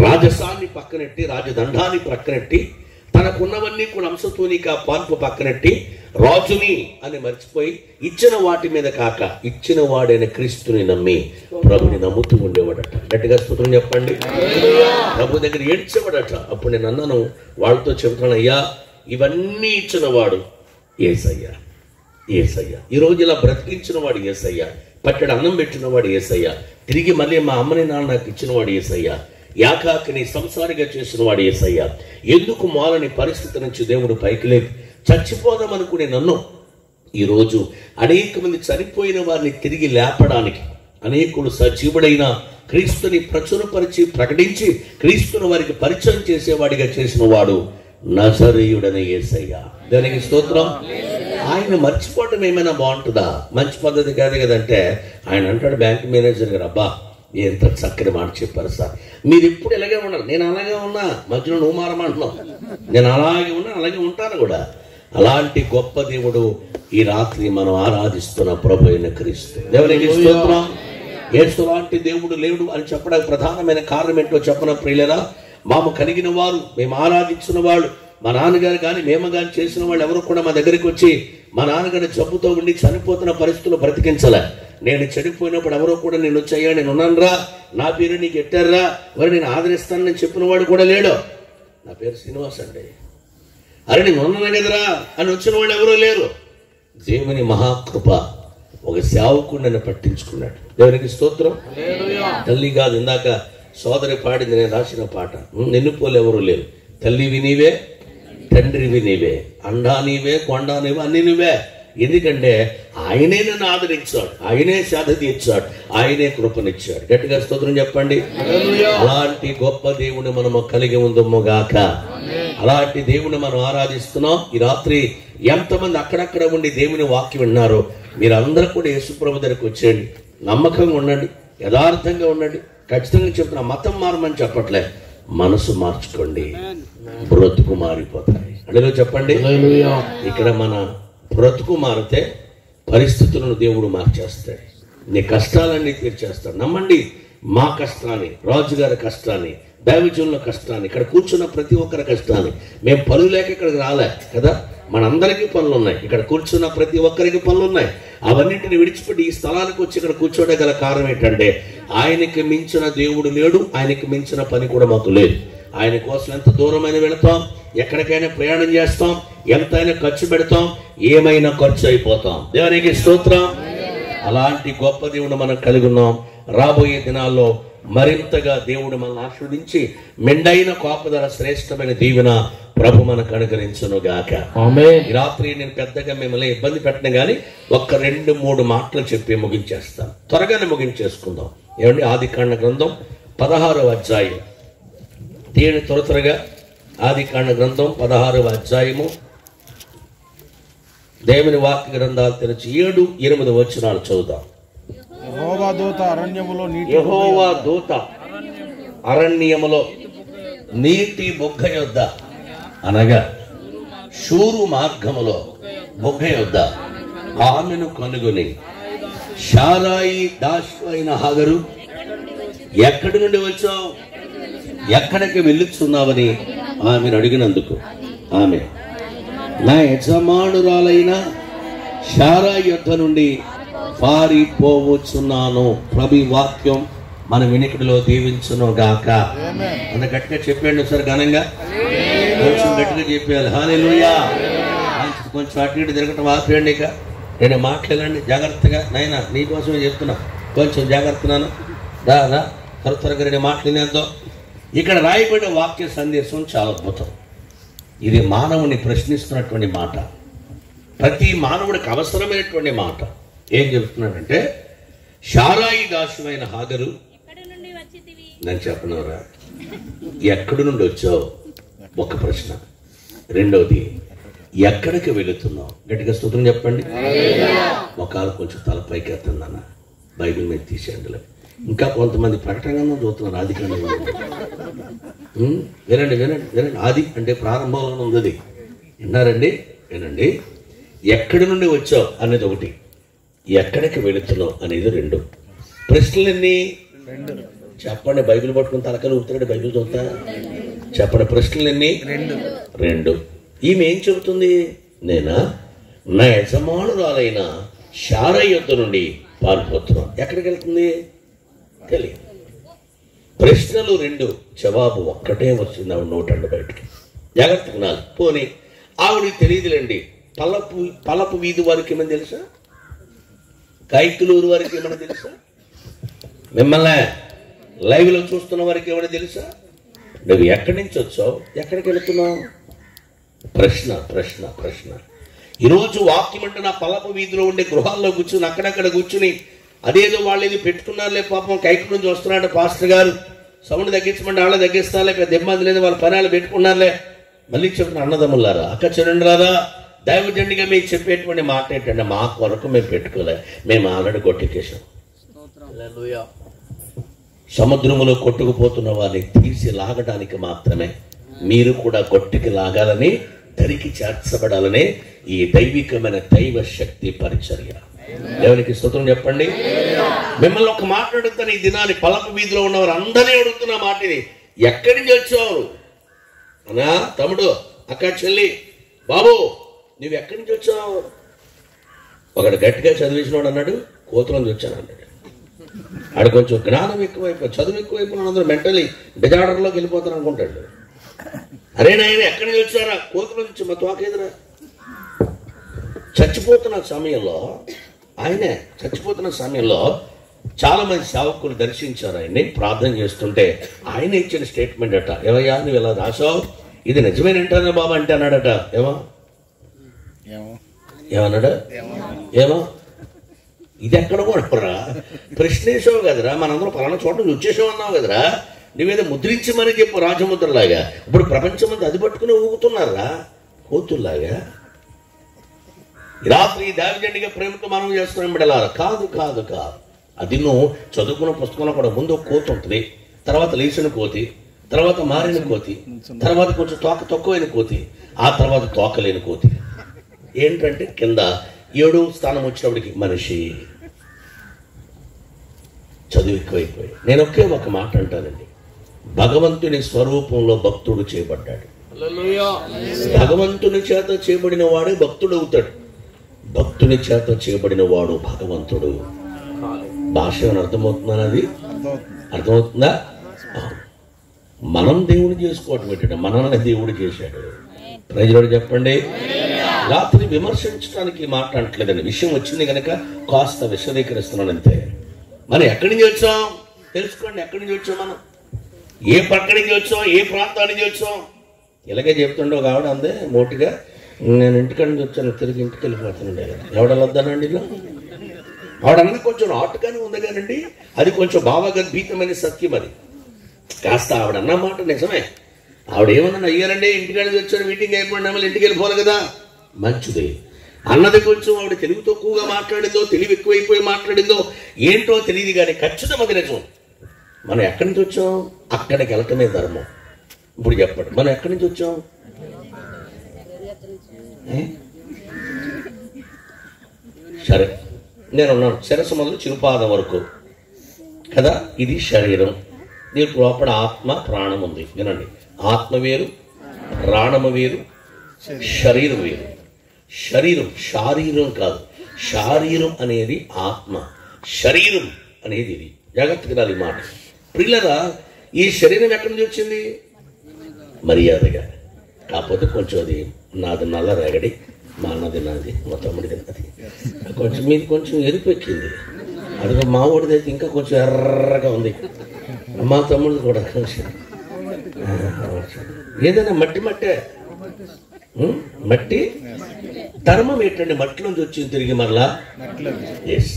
రాజసాన్ని పక్కనెట్టి, రాజదండాన్ని పక్కనెట్టి, తనకున్నవన్నీ కూడా అంశతూనిక పాన్పు పక్కనెట్టి, రాజుని అని మర్చిపోయి ఇచ్చిన వాటి మీద కాక ఇచ్చిన వాడైన క్రీస్తుని నమ్మి ప్రభుని నమ్ముతూ ఉండేవాడట. గట్టిగా స్తోత్రం చెప్పండి. ప్రభు దగ్గర ఏడ్చేవాడట. అప్పుడు నేను అన్నాను, వాళ్ళతో చెబుతాను, అయ్యా ఇవన్నీ ఇచ్చిన వాడు యేసయ్య. ఈరోజు ఇలా బ్రతికించిన వాడు యేసయ్య, పట్టెడు అన్నం పెట్టిన వాడు యేసయ్య, తిరిగి మళ్ళీ మా అమ్మని నాన్న నాకు ఇచ్చిన వాడు యేసయ్య, యాకాకిని సంసారిగా చేసిన వాడు యేసయ్య. ఎందుకు మాలని పరిస్థితి నుంచి దేవుడు పైకి లేపి చచ్చిపోదామనుకునే నన్ను ఈరోజు అనేక మంది చనిపోయిన వారిని తిరిగి లేపడానికి, అనేకులు సజీవుడైన క్రీస్తుని ప్రచురపరిచి ప్రకటించి క్రీస్తును వారికి పరిచయం చేసేవాడిగా చేసిన వాడు నజరేయుడైన యేసయ్య. దానికి స్తోత్రం. ఆయన మర్చిపోవటం ఏమైనా బాగుంటుందా? మంచి పద్ధతి కాదు కదంటే ఆయన అంటాడు బ్యాంక్ మేనేజర్ గారు, అబ్బా ఎంత చక్కని మాట చెప్పారు సార్, మీరు ఎప్పుడు ఇలాగే ఉన్నారు, నేను అలాగే ఉన్నా, మధ్యలో నువ్వు మారమంటున్నావు, నేను అలాగే ఉన్నా, అలాగే ఉంటాను కూడా. అలాంటి గొప్ప దేవుడు ఈ రాత్రి మనం ఆరాధిస్తున్న ప్రభు అయిన క్రీస్తు. దేవునికి స్తోత్రం. యేసు లాంటి దేవుడు లేడు అని చెప్పడానికి ప్రధానమైన కారణం ఏంటో చెప్పన ప్రియులరా, మాము కలిగిన వారు, మేము ఆరాధించిన వాళ్ళు, మా నాన్నగారు కానీ మేము కానీ చేసిన వాళ్ళు ఎవరు కూడా మా దగ్గరికి వచ్చి మా నాన్నగారు జబ్బుతో ఉండి చనిపోతున్న పరిస్థితులు బ్రతికించలే. నేను చెడిపోయినప్పుడు ఎవరో కూడా నేను వచ్చాయా, నేను ఉన్నాను రా, నా పేరు నీకు ఎట్టారా, మరి నేను ఆదరిస్తాను నేను చెప్పిన వాడు కూడా లేడు. నా పేరు శ్రీనివాస్ అండి, అరే నేను ఉన్నాను కదరా అని వచ్చిన వాళ్ళు ఎవరూ లేరు. దేవుని మహాకృప ఒక సేవకుడు నన్ను పట్టించుకున్నాడు. దేవునికి స్తోత్రం. తల్లి కాదు, ఇందాక సోదరి పాడింది, నేను రాసిన పాట, నిన్ను పోలు ఎవరు లేరు, తల్లివి నీవే, తండ్రివి నీవే, అండా నీవే, కొండ నీవే, అన్ని నువ్వే. ఎందుకంటే ఆయనే నన్ను ఆదరించాడు, ఆయనే శాధ తీర్చాడు, ఆయనే కృపనిచ్చాడు. గట్టిగా స్తోత్రం చెప్పండి. అలాంటి గొప్ప దేవుని మనము కలిగి ఉందము గాక. అలాంటి దేవుని మనం ఆరాధిస్తున్నాం. ఈ రాత్రి ఎంతమంది అక్కడక్కడ ఉండి దేవుని వాక్యం విన్నారో మీరందరూ కూడా యేసుప్రభు దగ్గరికి వచ్చేయండి. నమ్మకంగా ఉండండి, యథార్థంగా ఉండండి. ఖచ్చితంగా చెప్తున్నా, మతం మారమని చెప్పట్లే, మనసు మార్చుకోండి, బ్రతుకు మారిపోతాయి. అడిలో చెప్పండి. ఇక్కడ మన బ్రతుకు మారితే పరిస్థితులను దేవుడు మార్చేస్తాడు, నీ కష్టాలన్నీ తీర్చేస్తాడు. నమ్మండి, మా కష్టాన్ని, రాజుగారి కష్టాన్ని, దైవజనుల కష్టాన్ని, ఇక్కడ కూర్చున్న ప్రతి ఒక్కరి కష్టాన్ని. మేము పనులు లేక ఇక్కడికి రాలే కదా, మనందరికీ పనులు ఉన్నాయి, ఇక్కడ కూర్చున్న ప్రతి ఒక్కరికి పనులు ఉన్నాయి. అవన్నింటిని విడిచిపెట్టి ఈ స్థలానికి వచ్చి ఇక్కడ కూర్చోడే గల కారణం ఏంటంటే ఆయనకి మించిన దేవుడు లేడు, ఆయనకి మించిన పని కూడా మాకు లేదు. ఆయన కోసం ఎంత దూరమైన వెళతాం, ఎక్కడికైనా ప్రయాణం చేస్తాం, ఎంతైనా ఖర్చు పెడతాం, ఏమైనా ఖర్చు అయిపోతాం. దేవునికి స్తోత్రం. అలాంటి గొప్ప దేవుడు మనం కలిగి ఉన్నాం. రాబోయే దినాల్లో మరింతగా దేవుడు మనల్ని ఆశీర్వదించి మెండైన కాపుదల శ్రేష్టమైన దీవెన ప్రభు మనకు అనుగ్రహించును గాక. ఈ రాత్రి నేను పెద్దగా మిమ్మల్ని ఇబ్బంది పెట్టను కానీ ఒక్క 2-3 మాటలు చెప్పి ముగించేస్తాను, త్వరగానే ముగించేసుకుందాం. ఏమండి, ఆదికాండ గ్రంథం 16వ అధ్యాయం. దీని త్వరగా ఆదికాండ గ్రంథం 16వ అధ్యాయము, దేవుని వాక్య గ్రంథాలు తెరిచి 7-8 వచనాలు చదువుదాం.
యెహోవా దూత
అరణ్యములో నీటి బొగ్గ యొద్ద, అనగా షూరు మార్గములో బొగ్గ యొద్ద ఆమెను కనుగొని, షారాయి దాసు అయిన హాగరు, ఎక్కడి నుండి వచ్చావు, ఎక్కడికి వెళ్ళుచున్నావని ఆమెను అడిగినందుకు ఆమె, నా యజమానురాలైన షారాయి యొద్ద నుండి పారిపోవచ్చున్నాను. ప్రభు వాక్యం మన వినికిడిలో దీవించును గాక. అంత గట్టిగా చెప్పండి సార్, ఘనంగా కొంచెం గట్టిగా చెప్పాలి. హల్లెలూయా. కొంచెం అటు ఇటు తిరగటం ఆపేయండి. ఇక నేను మాట్లాడండి జాగ్రత్తగా. నైనా నీకోసమే చెప్తున్నా, కొంచెం జాగ్రత్తనాను. దా త్వరగా నేను మాట్లాడినంతో. ఇక్కడ రాయబడిన వాక్య సందేశం చాలా అద్భుతం. ఇది మానవుని ప్రశ్నిస్తున్నటువంటి మాట, ప్రతి మానవుడికి అవసరమైనటువంటి మాట. ఏం చెప్తున్నాడంటే, షారాయి దాసువైన హాగరు, నేను చెప్పనరా ఎక్కడి నుండి వచ్చావు ఒక ప్రశ్న, రెండవది ఎక్కడికి వెళుతున్నావు. గట్టిగా స్తోత్రం చెప్పండి. ఒకవేళ కొంచెం తలపైకి ఎత్తుందన్న బైబిల్ మీద తీసేయండి. ఇంకా కొంతమంది ప్రకటనగా చూస్తున్నారు ఆదికాండ. వినండి వినండి వినండి. ఆది అంటే ప్రారంభంలో ఉంది. విన్నారండి, వినండి. ఎక్కడి నుండి వచ్చావు అనేది ఒకటి, ఎక్కడికి వెళుతున్నావు అనేది 2. ప్రశ్నలన్నీ చెప్పండి. బైబిల్ పట్టుకుని తలకలు ఊపుతాడు, బైబిల్ చదువుతా చెప్పండి. ప్రశ్నలన్నీ 2. ఈమె ఏం చెబుతుంది, నేనా నా యజమానురాలైన షారాయి యొద్ద నుండి పారిపోతున్నాం. ఎక్కడికి వెళ్తుంది తెలియదు. ప్రశ్నలు 2, జవాబు ఒక్కటే వచ్చింది ఆవిడ నోటండి బయటికి. జాగ్రత్తగా నాలు. పోనీ ఆవిడకి తెలియదులేండి. పలపు వీధి వారికి ఏమని తెలుసా, కైకులూరు వారికి ఏమైనా తెలుసా, మిమ్మల్ని లైవ్లో చూస్తున్న వారికి ఏమైనా తెలుసా, నువ్వు ఎక్కడి నుంచి వచ్చావు, ఎక్కడికి వెళుతున్నావు? ప్రశ్న ప్రశ్న ప్రశ్న. ఈరోజు వాక్యం అంటే నా పలపు వీధిలో ఉండే గృహాల్లో కూర్చుని అక్కడక్కడ కూర్చుని అదేదో వాళ్ళు ఇది పెట్టుకున్నారులే పాపం కైకు నుంచి వస్తున్నాడు పాస్టర్ గారు, సౌండ్ తగ్గించమంటే వాళ్ళే తగ్గిస్తారులే, పెద్ద ఇబ్బంది లేదు, వాళ్ళ పనాలు పెట్టుకున్నారులే. మళ్ళీ చెప్పిన అన్నదమ్ములారా, అక్క చెల్లెండ్రారా, దైవజనుడిగా మీకు చెప్పేటువంటి మాట ఏంటంటే మా కొరకు మేము పెట్టుకోలే, మేము ఆల్రెడీ గొట్టెక్కేసాం. సముద్రములో కొట్టుకుపోతున్న వారిని తీసి లాగడానికి మాత్రమే మీరు కూడా గొట్టెకి లాగాలని, దరికి చేర్చబడాలనే ఈ దైవికమైన దైవ శక్తి పరిచర్య. దేవునికి స్తోత్రం చెప్పండి. మిమ్మల్ని ఒక మాట అడుగుతాను, ఈ దినాన్ని పలక వీధిలో ఉన్నవారు అందరినీ అడుగుతున్న మాట ఇది, ఎక్కడి నుంచి వచ్చావు అన్నా, తమ్ముడు, అక్క, చెల్లి, బాబు, నువ్వు ఎక్కడి నుంచి వచ్చావు? ఒకడు గట్టిగా చదివించినవాడు అన్నాడు, కోతుల నుంచి వచ్చాను అన్నాడు. ఆడు కొంచెం జ్ఞానం ఎక్కువైపోయి, చదువు ఎక్కువైపోయిన అందరూ మెంటలీ డిజార్డర్లోకి వెళ్ళిపోతారు అనుకుంటాడు. అరే నాయన ఎక్కడి నుంచి వచ్చారా? కోతుల నుంచి. మా తోకేదిరా. చచ్చిపోతున్న సమయంలో ఆయనే చచ్చిపోతున్న సమయంలో చాలా మంది సేవకులు దర్శించారు ఆయన్ని, ప్రార్థన చేస్తుంటే ఆయన ఇచ్చిన స్టేట్మెంట్ అట, ఏమయ్యా నువ్వు ఇలా రాసావు, ఇది నిజమేనంటానే బాబా అంటే అన్నాడట. ఏమన్నాడు? ఏమో ఇది ఎక్కడ కూడా ప్రశ్నేసావు కదరా, మనందరం పలానా చోట వచ్చేసావు అన్నావు కదరా, నువ్వేదో ముద్రించమని చెప్పు రాజముద్రలాగా. ఇప్పుడు ప్రపంచమంతా అది పట్టుకుని ఊగుతున్నారా కోతుల్లాగా. రాత్రి దావిజండిగా ప్రేమతో మనం చేస్తున్నాం బిడ్డలారా. కాదు కాదు కాదు, అది నువ్వు చదువుకున్న పుస్తకంలో కూడా ముందు కోతి ఉంటుంది, తర్వాత లేచిన కోతి, తర్వాత మారిన కోతి, తర్వాత కొంచెం తోక తక్కువైన కోతి, ఆ తర్వాత తోకలేని కోతి. ఏంటంటే కింద 7వ స్థానం వచ్చినప్పటికి మనిషి. చదువు ఎక్కువైపోయి. నేను ఒకే ఒక మాట అంటానండి, భగవంతుని స్వరూపంలో భక్తుడు చేయబడ్డాడు. భగవంతుని చేత చేయబడిన వాడే భక్తుడు అవుతాడు, భక్తుని చేత చేయబడిన వాడు భగవంతుడు. భాష అర్థమవుతుందని అది అర్థమవుతుందా? మనం దేవుడు చేసుకోవటం ఏంటంటే మనల్ని దేవుడు చేశాడు. ప్రజలు చెప్పండి. రాత్రి విమర్శించడానికి మాట్లాడట్లేదండి, విషయం వచ్చింది కనుక కాస్త విశదీకరిస్తున్నాను అంతే. మనం ఎక్కడి నుంచి వచ్చాం తెలుసుకోండి. ఎక్కడి నుంచి వచ్చాం, మనం ఏ పక్క నుంచి వచ్చాం, ఏ ప్రాంతానికి వచ్చాం. ఇలాగే చెప్తుండే ఒక ఆవిడ అందే మోటిగా, నేను ఇంటికాడ నుంచి వచ్చాను, తిరిగి ఇంటికి వెళ్ళిపోతానండి. ఎవడలొద్దానండి ఇలా ఆవిడన్నా కొంచెం ఆటుగానే ఉంది కానండి, అది కొంచెం భావగర్భీతమైన సత్యం. అది కాస్త ఆవిడన్న మాట నిజమే. ఆవిడ ఏమన్నా అయ్యారండి, ఇంటికాడ నుంచి వచ్చాను, మీటింగ్ అయిపోయినా మళ్ళీ ఇంటికి వెళ్ళిపోవాలి కదా, మంచిది అన్నది. కొంచెం ఆవిడ తెలివి తక్కువగా మాట్లాడిందో, తెలివి ఎక్కువైపోయి మాట్లాడిందో ఏంటో తెలియదు కానీ ఖచ్చితంగా నిజం. మనం ఎక్కడి నుంచి వచ్చాం? అక్కడికి వెళ్ళటమే ధర్మం. ఇప్పుడు చెప్పండి, మనం ఎక్కడి నుంచి వచ్చాం? సరే, నేనున్నాను శిరస్సు మొదలు చిరుపాదం వరకు కదా, ఇది శరీరం. దీనికి లోపల ఆత్మ ప్రాణం ఉంది. వినండి, ఆత్మ వేరు, ప్రాణము వేరు, శరీరం వేరు. శరీరం శారీరం కాదు, శారీరం అనేది ఆత్మ, శరీరం అనేది ఇది. జాగ్రత్తగా రాలి మాట. ప్రియులరా, ఈ శరీరం ఎక్కడి నుంచి వచ్చింది? మర్యాదగా. కాకపోతే కొంచెం అది నాది నల్ల రేగడి, మా అన్నది నాది, మా తమ్ముడిది నాది, కొంచెం మీది కొంచెం ఎరుపెక్కింది. అదిగో మా ఊడిది అయితే ఇంకా కొంచెం ఎర్రగా ఉంది, మా తమ్ముడిది కూడా కొంచెం. ఏదైనా మట్టి మట్టే, మట్టి ధర్మం ఏంటండి? మట్టిలోంచి వచ్చింది తిరిగి మరలా. ఎస్,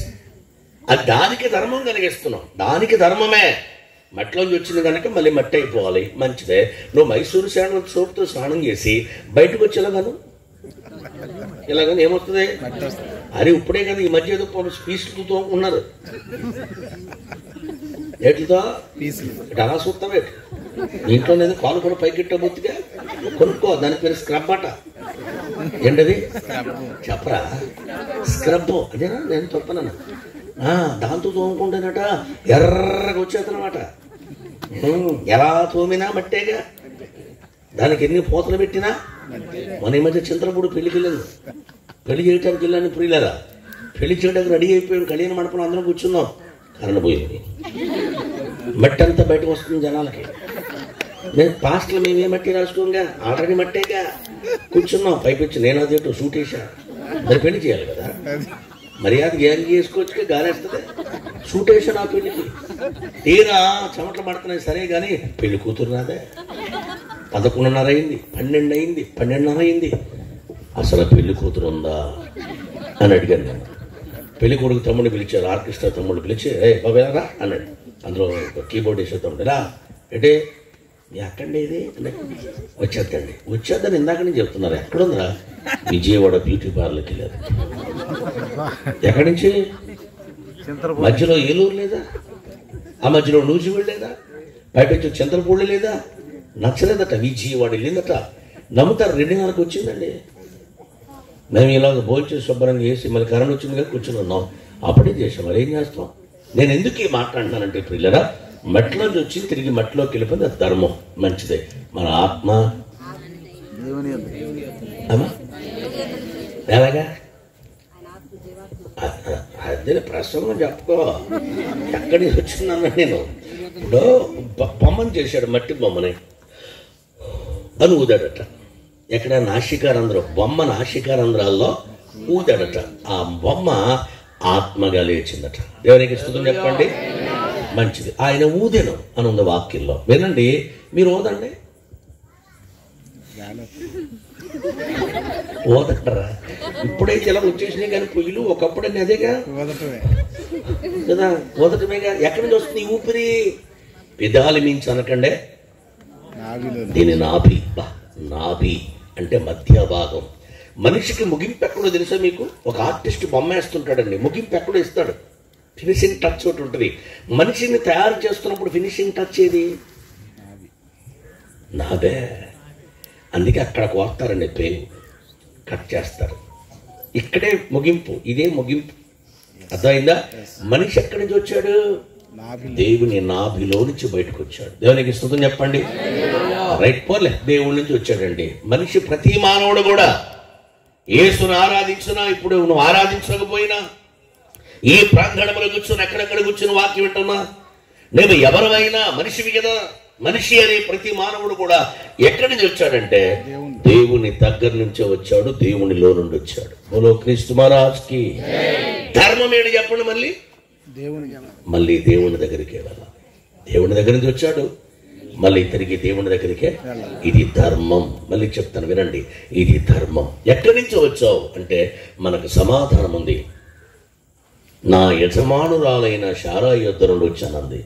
అది దానికి ధర్మం కలిగిస్తున్నాం, దానికి ధర్మమే. మట్టిలోంచి వచ్చింది కనుక మళ్ళీ మట్టి అయిపోవాలి, మంచిదే. నువ్వు మైసూరు శాండల్ సోప్తో స్నానం చేసి బయటకు వచ్చేలాగాను ఇలాగని ఏమవుతుంది? అది ఇప్పుడే కదా ఈ మధ్య ఏదో పీసులతో ఉన్నారు, ఎట్లతో అలా చూస్తాం. ఇంట్లో ఏదో కాలు కూడా పైకిట్ట బొత్తిగా కొనుక్కో, దాని పేరు స్క్రబ్ అట. ఏంటది చెప్పరా? స్క్రబ్ అదేనా? నేను చెప్పనన్నా. దాంతో తోముకుంటేనట ఎర్రగా వచ్చేతనమాట. ఎలా తోమినా మట్టేగా, దానికి ఎన్ని పూతలు పెట్టినా. మన ఈ మధ్య చింతలపూడి పెళ్లికి వెళ్ళింది, పెళ్లి చేయడానికి వెళ్ళాను. ప్రియులరా, పెళ్లి చేయడానికి రెడీ అయిపోయాడు, కళ్యాణ మండపం అందరం కూర్చున్నాం. కరెంట్ పోయింది, మట్టి అంతా బయటకు వస్తుంది జనాలకి. నేను పాస్టర్లు మేమే మట్టి రాసుకోగా, ఆల్రెడీ మట్టేగా కూర్చున్నాం. పైపించి నేను అది షూట్ వేసా, మరి పెళ్లి చేయాలి కదా, మర్యాద ఏం చేసుకోవచ్చు, గాలేస్తుంది. షూట్ వేసాను ఆ పెళ్లికి. తీరా చెమటలు పడుతున్నాయి సరే కానీ పెళ్లి కూతురు రాదే. 11:30 అయింది, 12 అయింది, 12:30 అయింది. అసలు పెళ్లి కూతురు ఉందా అని అడిగాను నేను. పెళ్లి కొడుకు తమ్ముడిని పిలిచారు, ఆర్కెస్ట్రా తమ్ముడిని పిలిచి బాబేరా అన్నాడు. అందులో కీబోర్డ్ వేసే తమ్ముడు రా అంటే మీ అక్కండి ఇది వచ్చేద్దండి. వచ్చేద్దని ఇందాక నుంచి చెప్తున్నారు. ఎక్కడుందిరా? విజయవాడ బ్యూటీ పార్లర్కి వెళ్ళారు. ఎక్కడి నుంచి? మధ్యలో ఏలూరు లేదా, ఆ మధ్యలో నూజివీడు లేదా, బయట వచ్చి చంద్రపూడి లేదా, నచ్చలేదట. విజయవాడ వెళ్ళిందట. నమ్ముతారు 2:30కి వచ్చిందండి. మేము ఇలాగ భోజనం శుభ్రంగా చేసి మళ్ళీ కరెంట్ వచ్చింది కదా కూర్చొని ఉన్నాం. అప్పుడే చేసాం. మరి ఏం చేస్తాం? నేను ఎందుకు ఈ మాట్లాడుతున్నానంటే పిల్లరా, మట్టిలోంచి వచ్చి తిరిగి మట్టిలోకి వెళ్ళిపోయింది. అది ధర్మం, మంచిదే. మన ఆత్మ ఎలాగా అదే ప్రసంగం చెప్పుకో. ఎక్కడి నుంచి వచ్చిందన్నా నేను ఇప్పుడు బొమ్మను చేశాడు, మట్టి బొమ్మని అని ఊదాడట. ఎక్కడ? నాసికారంధ్రం. బొమ్మ నాసికారంధ్రాల్లో ఊదాడట. ఆ బొమ్మ ఆత్మగా లేచిందట. దేవునికి స్తుతులు చెప్పండి. మంచిది. ఆయన ఊదెను అని ఉంది వాక్యంలో. వినండి, మీరు ఊదండి. ఊదటరా? ఇప్పుడైతే ఇలా వచ్చేసినాయి కానీ పొయ్యిలు ఒకప్పుడు అదేగా కదా, ఊదటమేగా. ఎక్కడి నుంచి వస్తుంది ఈ ఊపిరి? పెదాలు మించి అనకండే. దీని నాభి. నాభి అంటే మధ్య భాగం. మనిషికి ముగింపు ఎక్కడో తెలుసా మీకు? ఒక ఆర్టిస్ట్ బొమ్మ వేస్తుంటాడండి, ముగింపు ఎక్కడో ఇస్తాడు. ఫినిషింగ్ టచ్ ఒకటి ఉంటుంది. మనిషిని తయారు చేస్తున్నప్పుడు ఫినిషింగ్ టచ్ ఏది? నాభే. అందుకే అక్కడ కోస్తారండి, పేరు కట్ చేస్తారు. ఇక్కడే ముగింపు, ఇదే ముగింపు. అర్థమైందా? మనిషి ఎక్కడి నుంచి వచ్చాడు? దేవుని నాభిలో నుంచి బయటకు వచ్చాడు. దేవునికి స్తుతం చెప్పండి. రైట్, పోలే, దేవుడి నుంచి వచ్చాడండి. మనిషి ప్రతి మానవుడు కూడా యేసును ఆరాధించినా, ఇప్పుడు నువ్వు ఆరాధించకపోయినా, ఈ ప్రాంగణంలో కూర్చొని ఎక్కడెక్కడ కూర్చొని వాక్యం వింటున్నా, నేను ఎవరైనా మనిషివి కదా. మనిషి అనే ప్రతి మానవుడు కూడా ఎక్కడి నుంచి వచ్చాడంటే దేవుని దగ్గర నుంచే వచ్చాడు, దేవునిలో నుండి వచ్చాడు. బోలో క్రీస్తు మహారాజ్కి. ధర్మం ఏంటి చెప్పండి? మళ్ళీ దేవుని దగ్గరికే వెళ్ళాలి. దేవుని దగ్గర నుంచి వచ్చాడు, మళ్ళీ తిరిగి దేవుని దగ్గరికే. ఇది ధర్మం. మళ్ళీ చెప్తాను వినండి, ఇది ధర్మం. ఎక్కడి నుంచి వచ్చావు అంటే మనకు సమాధానం ఉంది. నా యజమానురాలైన శారా యొద్ద నుండి వచ్చానంది.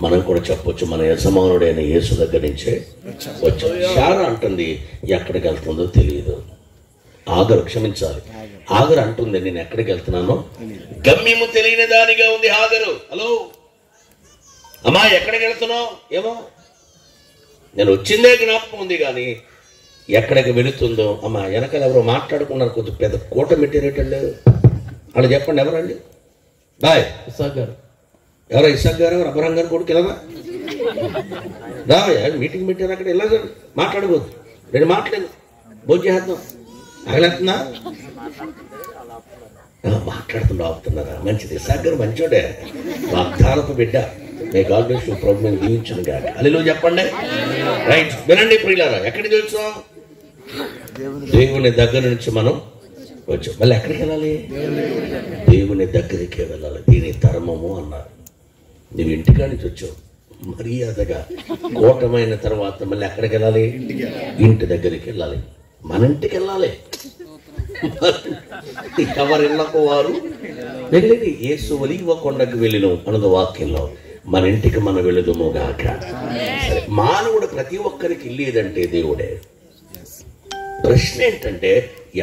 మనం కూడా చెప్పొచ్చు, మన యజమానుడైన యేసు దగ్గర నుంచే వచ్చాం. శారా అంటుంది ఎక్కడికి వెళ్తుందో తెలియదు. ఆగరు, క్షమించాలి, ఆగరు అంటుంది నేను ఎక్కడికి వెళ్తున్నానో గమ్యము తెలియని దానిగా ఉంది ఆగరు. హలో అమ్మా, ఎక్కడికి వెళ్తున్నావు? ఏమో నేను వచ్చిందే జ్ఞాపకం ఉంది కానీ ఎక్కడికి వెళుతుందో. అమ్మా వెనకాల ఎవరో మాట్లాడుకున్నారు, కొంచెం పెద్ద కూట పెట్టినట్టండి. అలా చెప్పండి, ఎవరండి? బాయ్ ఇసాక్ గారు. ఎవరో ఇసాక్ గారు, అబ్రహం గారు కొడుకు. ఇలా రావయ్యా, మీటింగ్ పెట్టారు అక్కడ. ఇలా మాట్లాడకూడదు, నేను మాట్లాడలేదు. భోజనం చేద్దాం. అగలేస్తున్నా మాట్లాడుతున్నా ఆపుతున్నారా? మంచిది. ఇసాక్ గారు మంచోడే, వాగ్దానపు బిడ్డ. మే గాడ్ బ్లెస్ యు ప్రభువుని దీవించును గాక. హల్లెలూయా చెప్పండి. రైట్, వినండి ప్రియులారా, ఎక్కడికి వచ్చాం? దేవుని దగ్గర నుంచి మనం వచ్చాం. మళ్ళీ ఎక్కడికి వెళ్ళాలి? దేవుని దగ్గరికే వెళ్ళాలి. దీని ధర్మము అన్నారు. నువ్వు ఇంటికా నుంచి వచ్చావు, మర్యాదగా కూటమైన తర్వాత మళ్ళీ ఎక్కడికి వెళ్ళాలి? ఇంటి దగ్గరికి వెళ్ళాలి. మన ఇంటికి వెళ్ళాలి. ఎవరిళ్ళకు వారు వెళ్ళి యేసు ఒలీవ కొండకు వెళ్ళిను అన్నది వాక్యంలో. మన ఇంటికి మనం వెళుదుము గాక. సరే, మానవుడు ప్రతి ఒక్కరికి వెళ్ళేదంటే దేవుడే. ప్రశ్న ఏంటంటే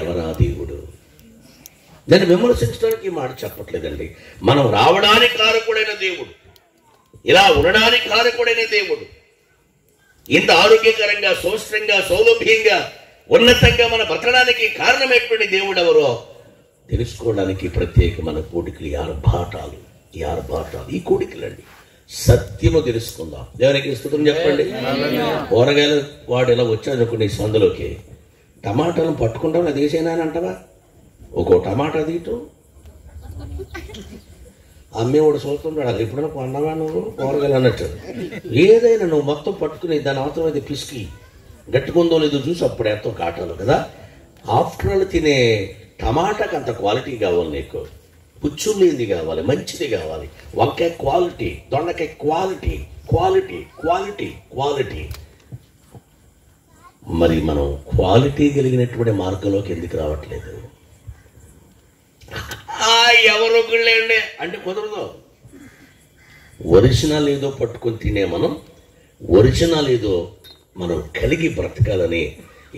ఎవరా దేవుడు? నేను విమర్శించడానికి మాట చెప్పట్లేదండి. మనం రావడానికి కారకుడైన దేవుడు, ఇలా ఉండడానికి కారకుడైన దేవుడు, ఇంత ఆరోగ్యకరంగా, సౌష్ఠంగా, సౌలభ్యంగా, ఉన్నతంగా మన బ్రతకడానికి కారణమైనటువంటి దేవుడు ఎవరో తెలుసుకోవడానికి ప్రత్యేకమైన కోడికలు, ఆర్భాటాలు. ఈ ఆర్భాటాలు, ఈ కోడికలండి. సత్యము తెలుసుకుందాం. దేవునికి స్తుతులు చెప్పండి. కూరగాయలు వాడు ఇలా వచ్చాడు కొన్ని సందులోకి, టమాటాలను పట్టుకుంటావు, అది వేసేనా అని అంటావా? ఒక్కో టమాటా తీయటం అమ్మేవాడు చూస్తుంటాడు. అది ఎప్పుడైనా కొన్నావా నువ్వు కూరగాయలు అన్నట్టు? ఏదైనా నువ్వు మొత్తం పట్టుకుని దాని అవసరం అయితే పిసికి గట్టుకుందో లేదో చూసి అప్పుడు ఎంతో కాటాలు కదా. ఆఫ్టర్ ఆల్ తినే టమాటాకి అంత క్వాలిటీ కావాలి నీకు. పుచ్చులు లేనిది కావాలి, మంచిది కావాలి. వంకాయ క్వాలిటీ, దొండకాయ క్వాలిటీ, క్వాలిటీ, క్వాలిటీ, క్వాలిటీ. మరి మనం క్వాలిటీ కలిగినటువంటి మార్గంలోకి ఎందుకు రావట్లేదు? ఎవరొకళ్ళేండి అంటే కుదరదు. ఒరిజినల్ ఏదో పట్టుకొని తినే మనం ఒరిజినల్ ఏదో మనం కలిగి బ్రతకాలని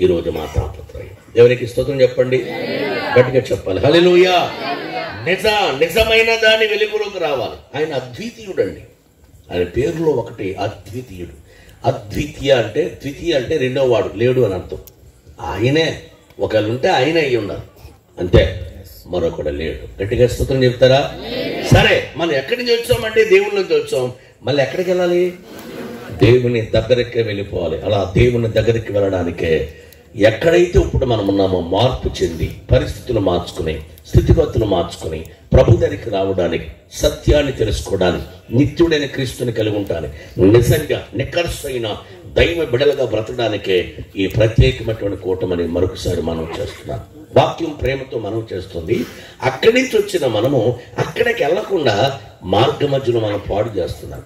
ఈరోజు మా తాపత్రయం. దేవునికి స్తోత్రం చెప్పండి, గట్టిగా చెప్పాలి హల్లెలూయా. నిజమైన దాని వెలుగులోకి రావాలి. ఆయన అద్వితీయుడు అండి. ఆయన పేరులో ఒకటి అద్వితీయుడు. అద్వితీయ అంటే ద్వితీయ అంటే రెండో వాడు లేడు అని అర్థం. ఆయనే ఒకళ్ళు ఉంటే ఆయనే అయ్యి ఉన్నారు అంతే, మరొకడు లేడు. గట్టిగా స్తోత్రం చెప్తారా? సరే, మనం ఎక్కడి నుంచి వచ్చామంటే దేవుని నుంచి వచ్చాం. మళ్ళీ ఎక్కడికి వెళ్ళాలి? దేవుని దగ్గరికి వెళ్ళిపోవాలి. అలా దేవుని దగ్గరికి వెళ్ళడానికే ఎక్కడైతే ఇప్పుడు మనం ఉన్నామో మార్పు చెంది పరిస్థితులు మార్చుకుని స్థితిగతులు మార్చుకుని ప్రభు దగ్గరికి రావడానికి, సత్యాన్ని తెలుసుకోవడానికి, నిత్యుడైన క్రీస్తుని కలిగి ఉండడానికి, నిజంగా నికర్సైన దైవ బిడలుగా బ్రతకడానికే ఈ ప్రత్యేకమైనటువంటి కూటమని మరొకసారి మనం చేస్తున్నాం. వాక్యం ప్రేమతో మనం చేస్తుంది. అక్కడి నుంచి వచ్చిన మనము అక్కడికి వెళ్లకుండా మార్గ మధ్యలో మనం పాడు చేస్తున్నాం.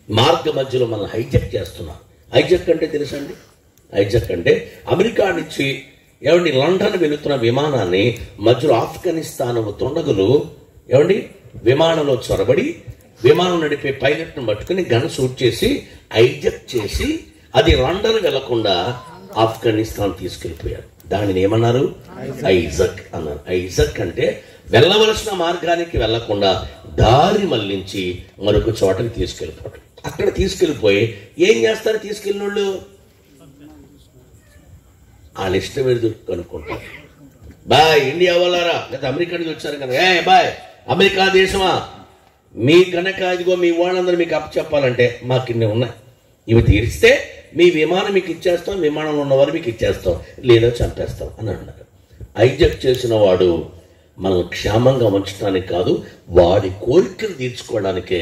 మార్గ మధ్యలో మనం హైజెక్ చేస్తున్నాం. హైజెక్ అంటే తెలుసండి? హైజెక్ అంటే అమెరికా నుంచి ఏమండి లండన్ వెళుతున్న విమానాన్ని మధ్యలో ఆఫ్ఘనిస్తాన్ దుండగులు ఏమండి విమానంలో చొరబడి విమానం నడిపే పైలట్ను పట్టుకుని గన్ షూట్ చేసి హైజెక్ చేసి అది లండన్ వెళ్లకుండా ఆఫ్ఘనిస్తాన్ తీసుకెళ్ళిపోయారు. దానిని ఏమన్నారు? ఐజక్ అన్నారు. ఐజక్ అంటే వెళ్ళవలసిన మార్గానికి వెళ్లకుండా దారి మళ్లించి మరొక చోటకి తీసుకెళ్ళిపోవడం. అక్కడ తీసుకెళ్ళిపోయి ఏం చేస్తారు? తీసుకెళ్ళిన వాళ్ళు వాళ్ళ ఇష్టం ఏదో కనుక్కుంటారు. బాయ్ ఇండియా వాళ్ళారా, లేదా అమెరికా నుంచి వచ్చారు కనుక బాయ్ అమెరికా దేశమా, మీ కనుక ఇదిగో మీ వాళ్ళందరూ మీకు అప్పచెప్పాలంటే మాకు ఇన్ని ఉన్నాయి, ఇవి తీరిస్తే మీ విమానం మీకు ఇచ్చేస్తాం, విమానంలో ఉన్నవారు మీకు ఇచ్చేస్తాం, లేదా చంపేస్తాం అని అన్నారు. హైజెక్ చేసిన వాడు మనం క్షేమంగా ఉంచడానికి కాదు, వాడి కోరికలు తీర్చుకోవడానికే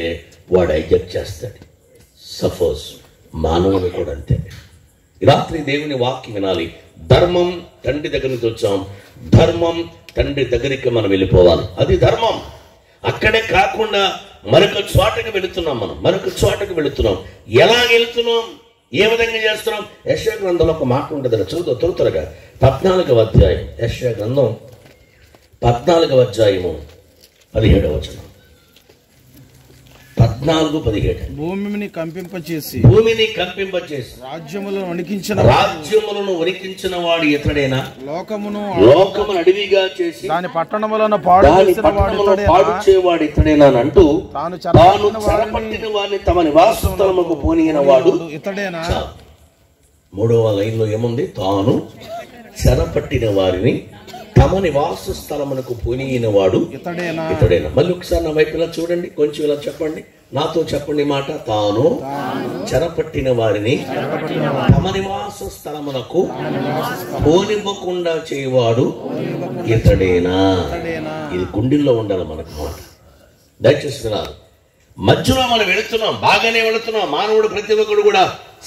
వాడు హైజెక్ చేస్తాడు. సపోజ్ మానవుడు కూడా అంతే. రాత్రి దేవుని వాక్యం వినాలి. ధర్మం తండ్రి దగ్గర నుంచి వచ్చాం, ధర్మం తండ్రి దగ్గరికి మనం వెళ్ళిపోవాలి. అది ధర్మం. అక్కడే కాకుండా మరొక చోటకి వెళుతున్నాం. మనం మరొక చోటకి వెళుతున్నాం. ఎలా వెళుతున్నాం? ఏ విధంగా చేస్తున్నాం? యెషయా గ్రంథంలో ఒక మాట ఉంటుంది, చదువు త్వరగా. 14వ అధ్యాయం, యెషయా గ్రంథం 14వ అధ్యాయము 17వ వచనం. 14:17.
భూమిని కంపింపచేసి
రాజ్యములను వణికించిన వాడు ఇతడేనా?
లోకమును
అడవిగా చేసి
దాని పట్టణములను పాడు
చేయవాడు ఇతడేనా అని అంటూ తాను చెరపట్టిన వారిని తమ నివాస స్థలముకు పోనీయన వాడు
ఇతడేనా?
3వ లైన్లో ఏముంది? తాను చెరపట్టిన వారిని తమ నివాస స్థలమునకు పోనీయన వాడు ఇతడేనా? మళ్ళీ ఒకసారి నా వైపు ఇలా చూడండి, కొంచెం ఇలా చెప్పండి, నాతో చెప్పండి మాట. తాను చెరపట్టిన వారిని తమ నివాస స్థలమునకు పోనివ్వకుండా చేయవాడు ఇతడేనా? ఇది గుండెల్లో ఉండాలి మనకు మాట. దయచేసి వినాలి. మధ్యలో మనం వెళుతున్నాం, బాగానే వెళుతున్నాం. మానవుడు ప్రతి ఒక్కడు కూడా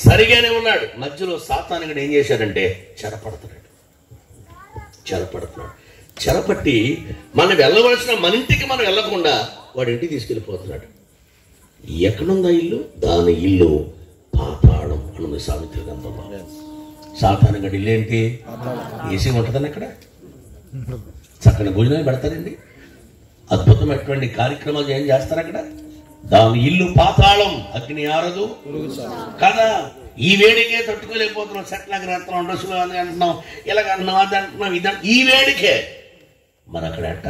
సరిగానే ఉన్నాడు. మధ్యలో సాతానుడు ఏం చేశాడంటే చెరపడుతున్నాడు. చెరపట్టి మనం వెళ్ళవలసిన మన ఇంటికి మనం వెళ్ళకుండా వాడి ఇంటికి తీసుకెళ్ళిపోతున్నాడు. ఎక్కడుందా ఇల్లు? దాని ఇల్లు పాతాళం అనుంది సావిత్రి గ్రంథంలో. సాతాను గడి ఇల్లు ఏంటి? ఏసీ ఉంటుందని అక్కడ చక్కని భోజనాలు పెడతారండి, అద్భుతమైనటువంటి కార్యక్రమాలు ఏం చేస్తారు అక్కడ. దాని ఇల్లు పాతాళం, అగ్ని ఆరదు కదా. ఈ వేడికే తట్టుకోలేకపోతున్నాం. చెట్లకు రాస్తున్నాం, డ్రెస్సులు అని అంటున్నాం, ఇలాగ అంటున్నాం, అది అంటున్నాం, ఇది ఈ వేడికే. మరి అక్కడ ఎట్ట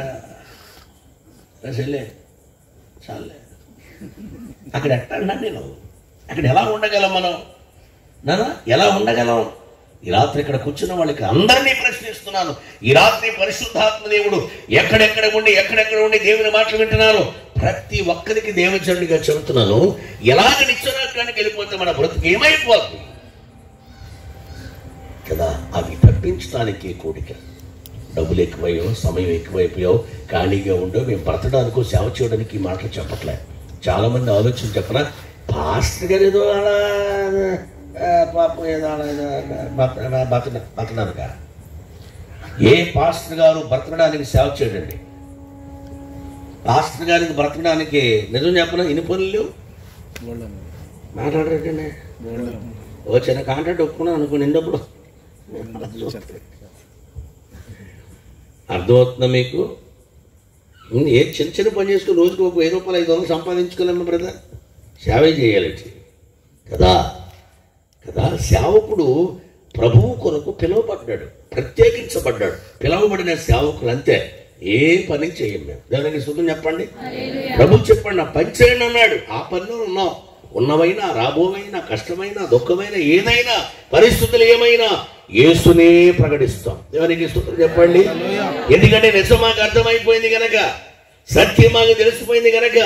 రసలే చాలే అక్కడ ఎట్ట అన్నాను నేను. అక్కడ ఎలా ఉండగలం మనం? నానా ఎలా ఉండగలం? ఈ రాత్రి ఇక్కడ కూర్చున్న వాళ్ళకి అందరినీ ప్రశ్నిస్తున్నాను. ఈ రాత్రి పరిశుద్ధాత్మ దేవుడు ఎక్కడెక్కడ ఉండి దేవుని మాటలు వింటున్నారు. ప్రతి ఒక్కరికి దేవచరుడిగా చెబుతున్నాను. ఎలాగ నిత్యనరకానికి వెళ్ళిపోతే మన బ్రతుకు ఏమైపోతుంది కదా. అవి తప్పించడానికి కోరిక. డబ్బులు ఎక్కువయ్యో, సమయం ఎక్కువైపోయో, ఖాళీగా ఉండో, మేము బ్రతడానికో సేవ చేయడానికి ఈ మాటలు చెప్పట్లే. చాలా మంది ఆలోచన చెప్పరా, పాస్టర్ గారు ఏదో అలా పాపం ఏదో బతకడానిక. ఏ పాస్టర్ గారు బ్రతకడానికి సేవ చేయడండి. పాస్టర్ గారికి బ్రతకడానికి నిజం చెప్పిన ఇన్ని పనులు మాట్లాడరేటండి. ఓ చిన్న కాంట్రాక్ట్ ఒప్పుకున్నాను అనుకోండి, ఎన్నప్పుడు అర్థమవుతుందా మీకు? ఏ చిన్న చిన్న పని చేసుకుని రోజుకు ఒక 1000 రూపాయలు 500 సంపాదించుకోలేమ్మా బ్రదర్. సేవే చేయాలి కదా కదా. సేవకుడు ప్రభువు కొరకు పిలువబడ్డాడు, ప్రత్యేకించబడ్డాడు. పిలువబడిన సేవకులు అంతే, ఏ పని చేయం మేము. దేవునికి స్తుతి చెప్పండి. ప్రభు చెప్పండి, నా పని చేయండి అన్నాడు. ఆ పనిలో ఉన్నాం. ఉన్నవైనా రాబోవైనా కష్టమైనా దుఃఖమైన ఏదైనా పరిస్థితులు ఏమైనా యేసునే ప్రకటిస్తాం. దేవునికి స్తుతి చెప్పండి. ఎందుకంటే నిజం మాకు అర్థమైపోయింది కనుక, సత్యం మాకు తెలిసిపోయింది కనుక.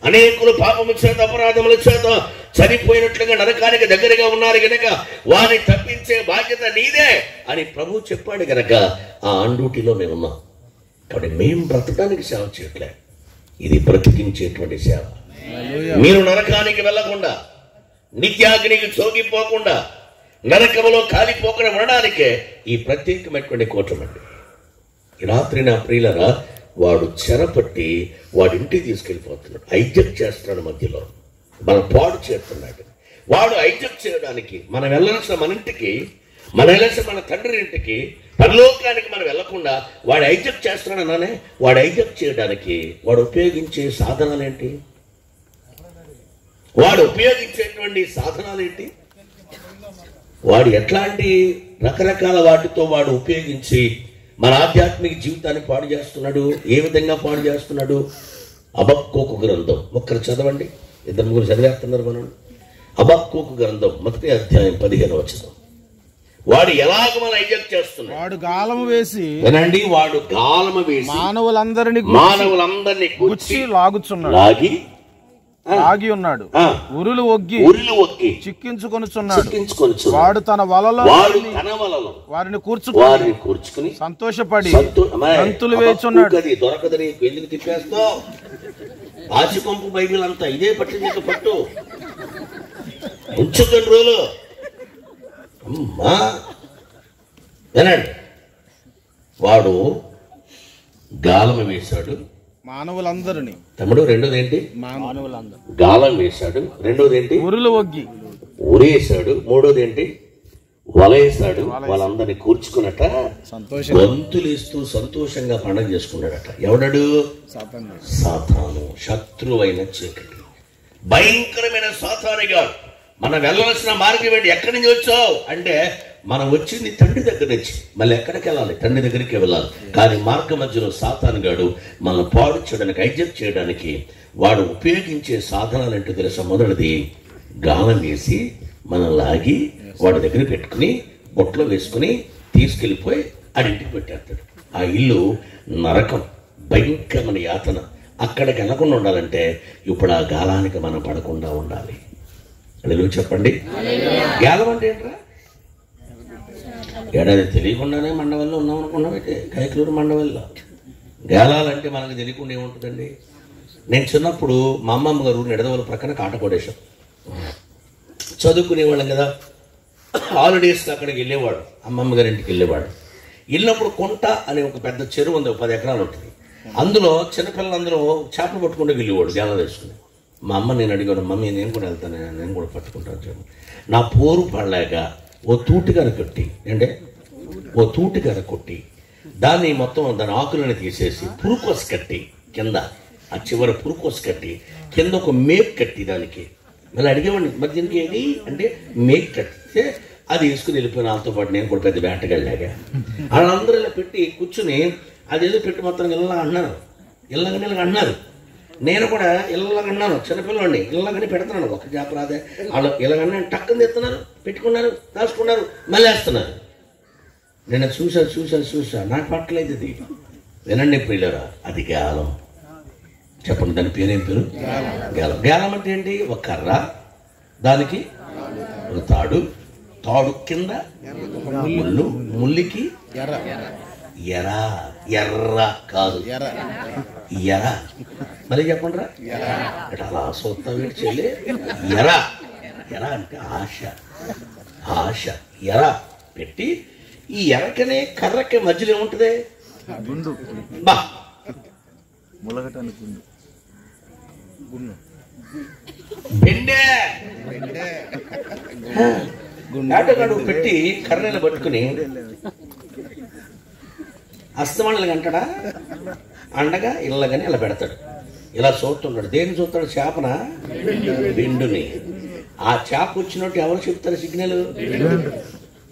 అనేకులు పాపముల చేత అపరాధముల చేత చనిపోయినట్లుగా నరకానికి దగ్గరగా ఉన్నారు కనుక వారిని తప్పించే బాధ్యత నీదే అని ప్రభు చెప్పాడు కనుక ఆ అండూటిలో మేము ఉన్నాం. కాబట్టి మేము బ్రతకడానికి సేవ చేయట్లే, ఇది బ్రతికించేటువంటి సేవ. మీరు నరకానికి వెళ్లకుండా, నిత్యాగ్నికి సోకిపోకుండా, నరకములో కాలిపోకుండా ఉండడానికే ఈ ప్రత్యేకమైనటువంటి కూటమండి. ఈ రాత్రి నా ప్రియులరా, వాడు చెరపట్టి వాడి ఇంటికి తీసుకెళ్ళిపోతున్నాడు, హైజెక్ చేస్తున్నాడు, మధ్యలో మన పాడు చేస్తున్నాడు. వాడు హైజెక్ చేయడానికి మనం వెళ్ళాల్సిన మన ఇంటికి, మన వెళ్ళాల్సిన మన తండ్రి ఇంటికి, పరలోకానికి మనం వెళ్లకుండా వాడు హైజెక్ చేస్తున్నాడు అన్నానే. వాడు హైజెక్ చేయడానికి వాడు ఉపయోగించే సాధనాలు ఏంటి? వాడు ఉపయోగించేటువంటి సాధనాలు ఏంటి? వాడు ఎట్లాంటి రకరకాల వాటితో వాడు ఉపయోగించి మన ఆధ్యాత్మిక జీవితాన్ని పాడు చేస్తున్నాడు. ఏ విధంగా పాడు చేస్తున్నాడు? హబక్కూకు గ్రంథం ఒక్కరు చదవండి, 2-3 చదివేస్తున్నారు మనం. హబక్కూకు గ్రంథం 1వ అధ్యాయం 15వ వచనం. వాడు ఎలాగ మన హైజాక్ చేస్తున్నాడు?
వాడు గాలము వేసి,
వినండి, వాడు గాలము వేసి
మానవులందరినీ
గుచ్చి
లాగి ఉన్నాడు. ఉరులు ఒగ్గి చిక్కించుకొనుచున్నాడు. వాడు తన వలలో వారిని కూర్చుకుని సంతోషపడి గంతులు వేచున్నాడు.
దొరకదు నీకు, ఎందుకు తిప్పేస్తావు? ఆచికొంపు బైబిల్ అంతా ఇదే పట్టింది, పట్టు ఉంచుకొని రోజులు. అమ్మా వినండి, వాడు గాలం వేశాడు
మానవులందరినీ.
తమ్ముడు, రెండోది ఏంటి? గాలం వేశాడు. రెండోది ఏంటి?
ఉరులు ఒగ్గి
ఉరేసాడు. మూడోది ఏంటి? వలేసాడు. వాళ్ళందరినీ కూర్చుకున్నట గంతులేస్తూ సంతోషంగా పండగ చేసుకున్నాడట. ఎవడాడు? సాతాను, శత్రువైన చీకటి, భయంకరమైన సాతానుగా. మనం వెళ్ళవలసిన మార్గం ఏంటి? ఎక్కడి నుంచి వచ్చావు అంటే, మనం వచ్చింది తండ్రి దగ్గర నుంచి. మళ్ళీ ఎక్కడికి వెళ్ళాలి? తండ్రి దగ్గరికి వెళ్ళాలి. కానీ మార్గ మధ్యలో సాతానుగాడు మనం పాడు చేయడానికి, హైజాక్ చేయడానికి వాడు ఉపయోగించే సాధనాలు ఏంటో తెలుసా? మొదటిది గాలం వేసి మనం లాగి వాడి దగ్గర పెట్టుకుని బొట్లో వేసుకుని తీసుకెళ్ళిపోయి ఆడింటికి పెట్టేస్తాడు. ఆ ఇల్లు నరకం, భయంకరమైన యాతన. అక్కడికి వెళ్ళకుండా ఉండాలంటే ఇప్పుడు ఆ గాలానికి మనం పడకుండా ఉండాలి. అదే చెప్పండి. గాలం అంటే ఏంట్రా? ఏడాది తెలియకుండానే మండవల్లో ఉన్నాం అనుకున్నామైతే, కైకలూరు మండవల్లో. గేలాలంటే మనకు తెలియకుండా ఏముంటుందండి? నేను చిన్నప్పుడు మా అమ్మమ్మ గారు నిడదవల ప్రక్కన కాటకోడేశం చదువుకునేవాళ్ళం కదా. హాలిడేస్కి అక్కడికి వెళ్ళేవాడు, అమ్మమ్మ గారి ఇంటికి వెళ్ళేవాడు. వెళ్ళినప్పుడు కొంట అనే ఒక పెద్ద చెరువు ఉంది, 10 ఎకరాలు ఉంటుంది. అందులో చిన్నపిల్లలందరూ చేపలు పట్టుకుంటూ వెళ్ళేవాడు గేలాలు వేసుకుని. మా అమ్మ నేను అడిగాడు, మమ్మీ నేను కూడా వెళ్తాను, నేను కూడా పట్టుకుంటాను చెప్పు. నా పోరు పడలేక ఓ తూటిగార కొట్టి, అంటే ఓ తూటిగార కొట్టి దాన్ని మొత్తం దాని ఆకులను తీసేసి పురుకోసి కట్టి, కింద ఆ చివరి పురుకోసి కట్టి కింద ఒక మేక్ కట్టి దానికి మళ్ళీ అడిగేవాడిని, మరి దీనికి ఏది అంటే మేక్ కట్టితే అది వేసుకుని వెళ్ళిపోయిన. వాళ్ళతో పాటు నేను కూడా పెద్ద వేటగాళ్ళగా వాళ్ళందరూ ఇలా పెట్టి కూర్చుని అదేదో పెట్టి మొత్తం ఇలా అన్నారు, ఇళ్ళగానే ఇలా అన్నారు. నేను కూడా ఇళ్ళగన్నాను, చిన్నపిల్లవాడిని ఇళ్ళగానే పెడుతున్నాను. ఒక చేప రాదే వాళ్ళు ఇలాగన్నా టక్కుని తెస్తున్నారు, పెట్టుకున్నారు, దాచుకున్నారు, మళ్ళీ వేస్తున్నారు. నేను చూసా నాకు పట్టలేదు ఇది. వినండి ప్రియులరా, అది గాలం. చెప్పండి, దాని పేరేం పేరు? గాలం. గాలం అంటే ఏంటి? ఒక కర్ర, దానికి ఒక తాడు, తాడు కింద ముళ్ళు, ముల్లికి ఎర్ర కాదు ఎర. మళ్ళీ చెప్పండి రా, అలా చూస్తా వీటి చెల్లి. ఎర అంటే ఆశ. ఎర పెట్టి ఈ ఎరకనే కర్రకి మధ్యలో ఏముంటుంది? బా బెండే నాటగాడు పెట్టి కర్రలు పట్టుకుని అస్తమానలుగా అంటాడా? అండగా ఇళ్ళగానే ఇలా పెడతాడు, ఇలా చూస్తుంటాడు. దేన్ని చూస్తాడు? చేపన, బెండుని. ఆ చేప వచ్చినట్టు ఎవరు చెప్తారు సిగ్నల్?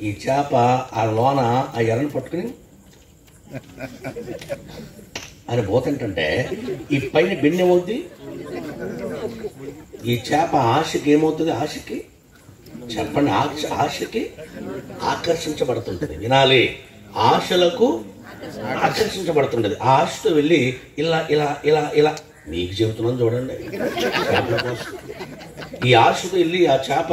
ఈ చేప ఆ లోన ఆ ఎర్రని పట్టుకుని అని పోతుంటే ఈ పైన బెండు ఏమవుద్ది? ఈ చేప ఆశకి ఏమవుతుంది? ఆశకి చెప్పండి, ఆశకి ఆకర్షించబడుతుంటది. వినాలి, ఆశలకు ఆకర్షించబడుతుంటది. ఆ ఆశతో వెళ్ళి ఇలా ఇలా ఇలా ఇలా మీకు చెబుతున్నాను చూడండి. చేపల కోసం ఈ ఆశతో వెళ్ళి ఆ చేప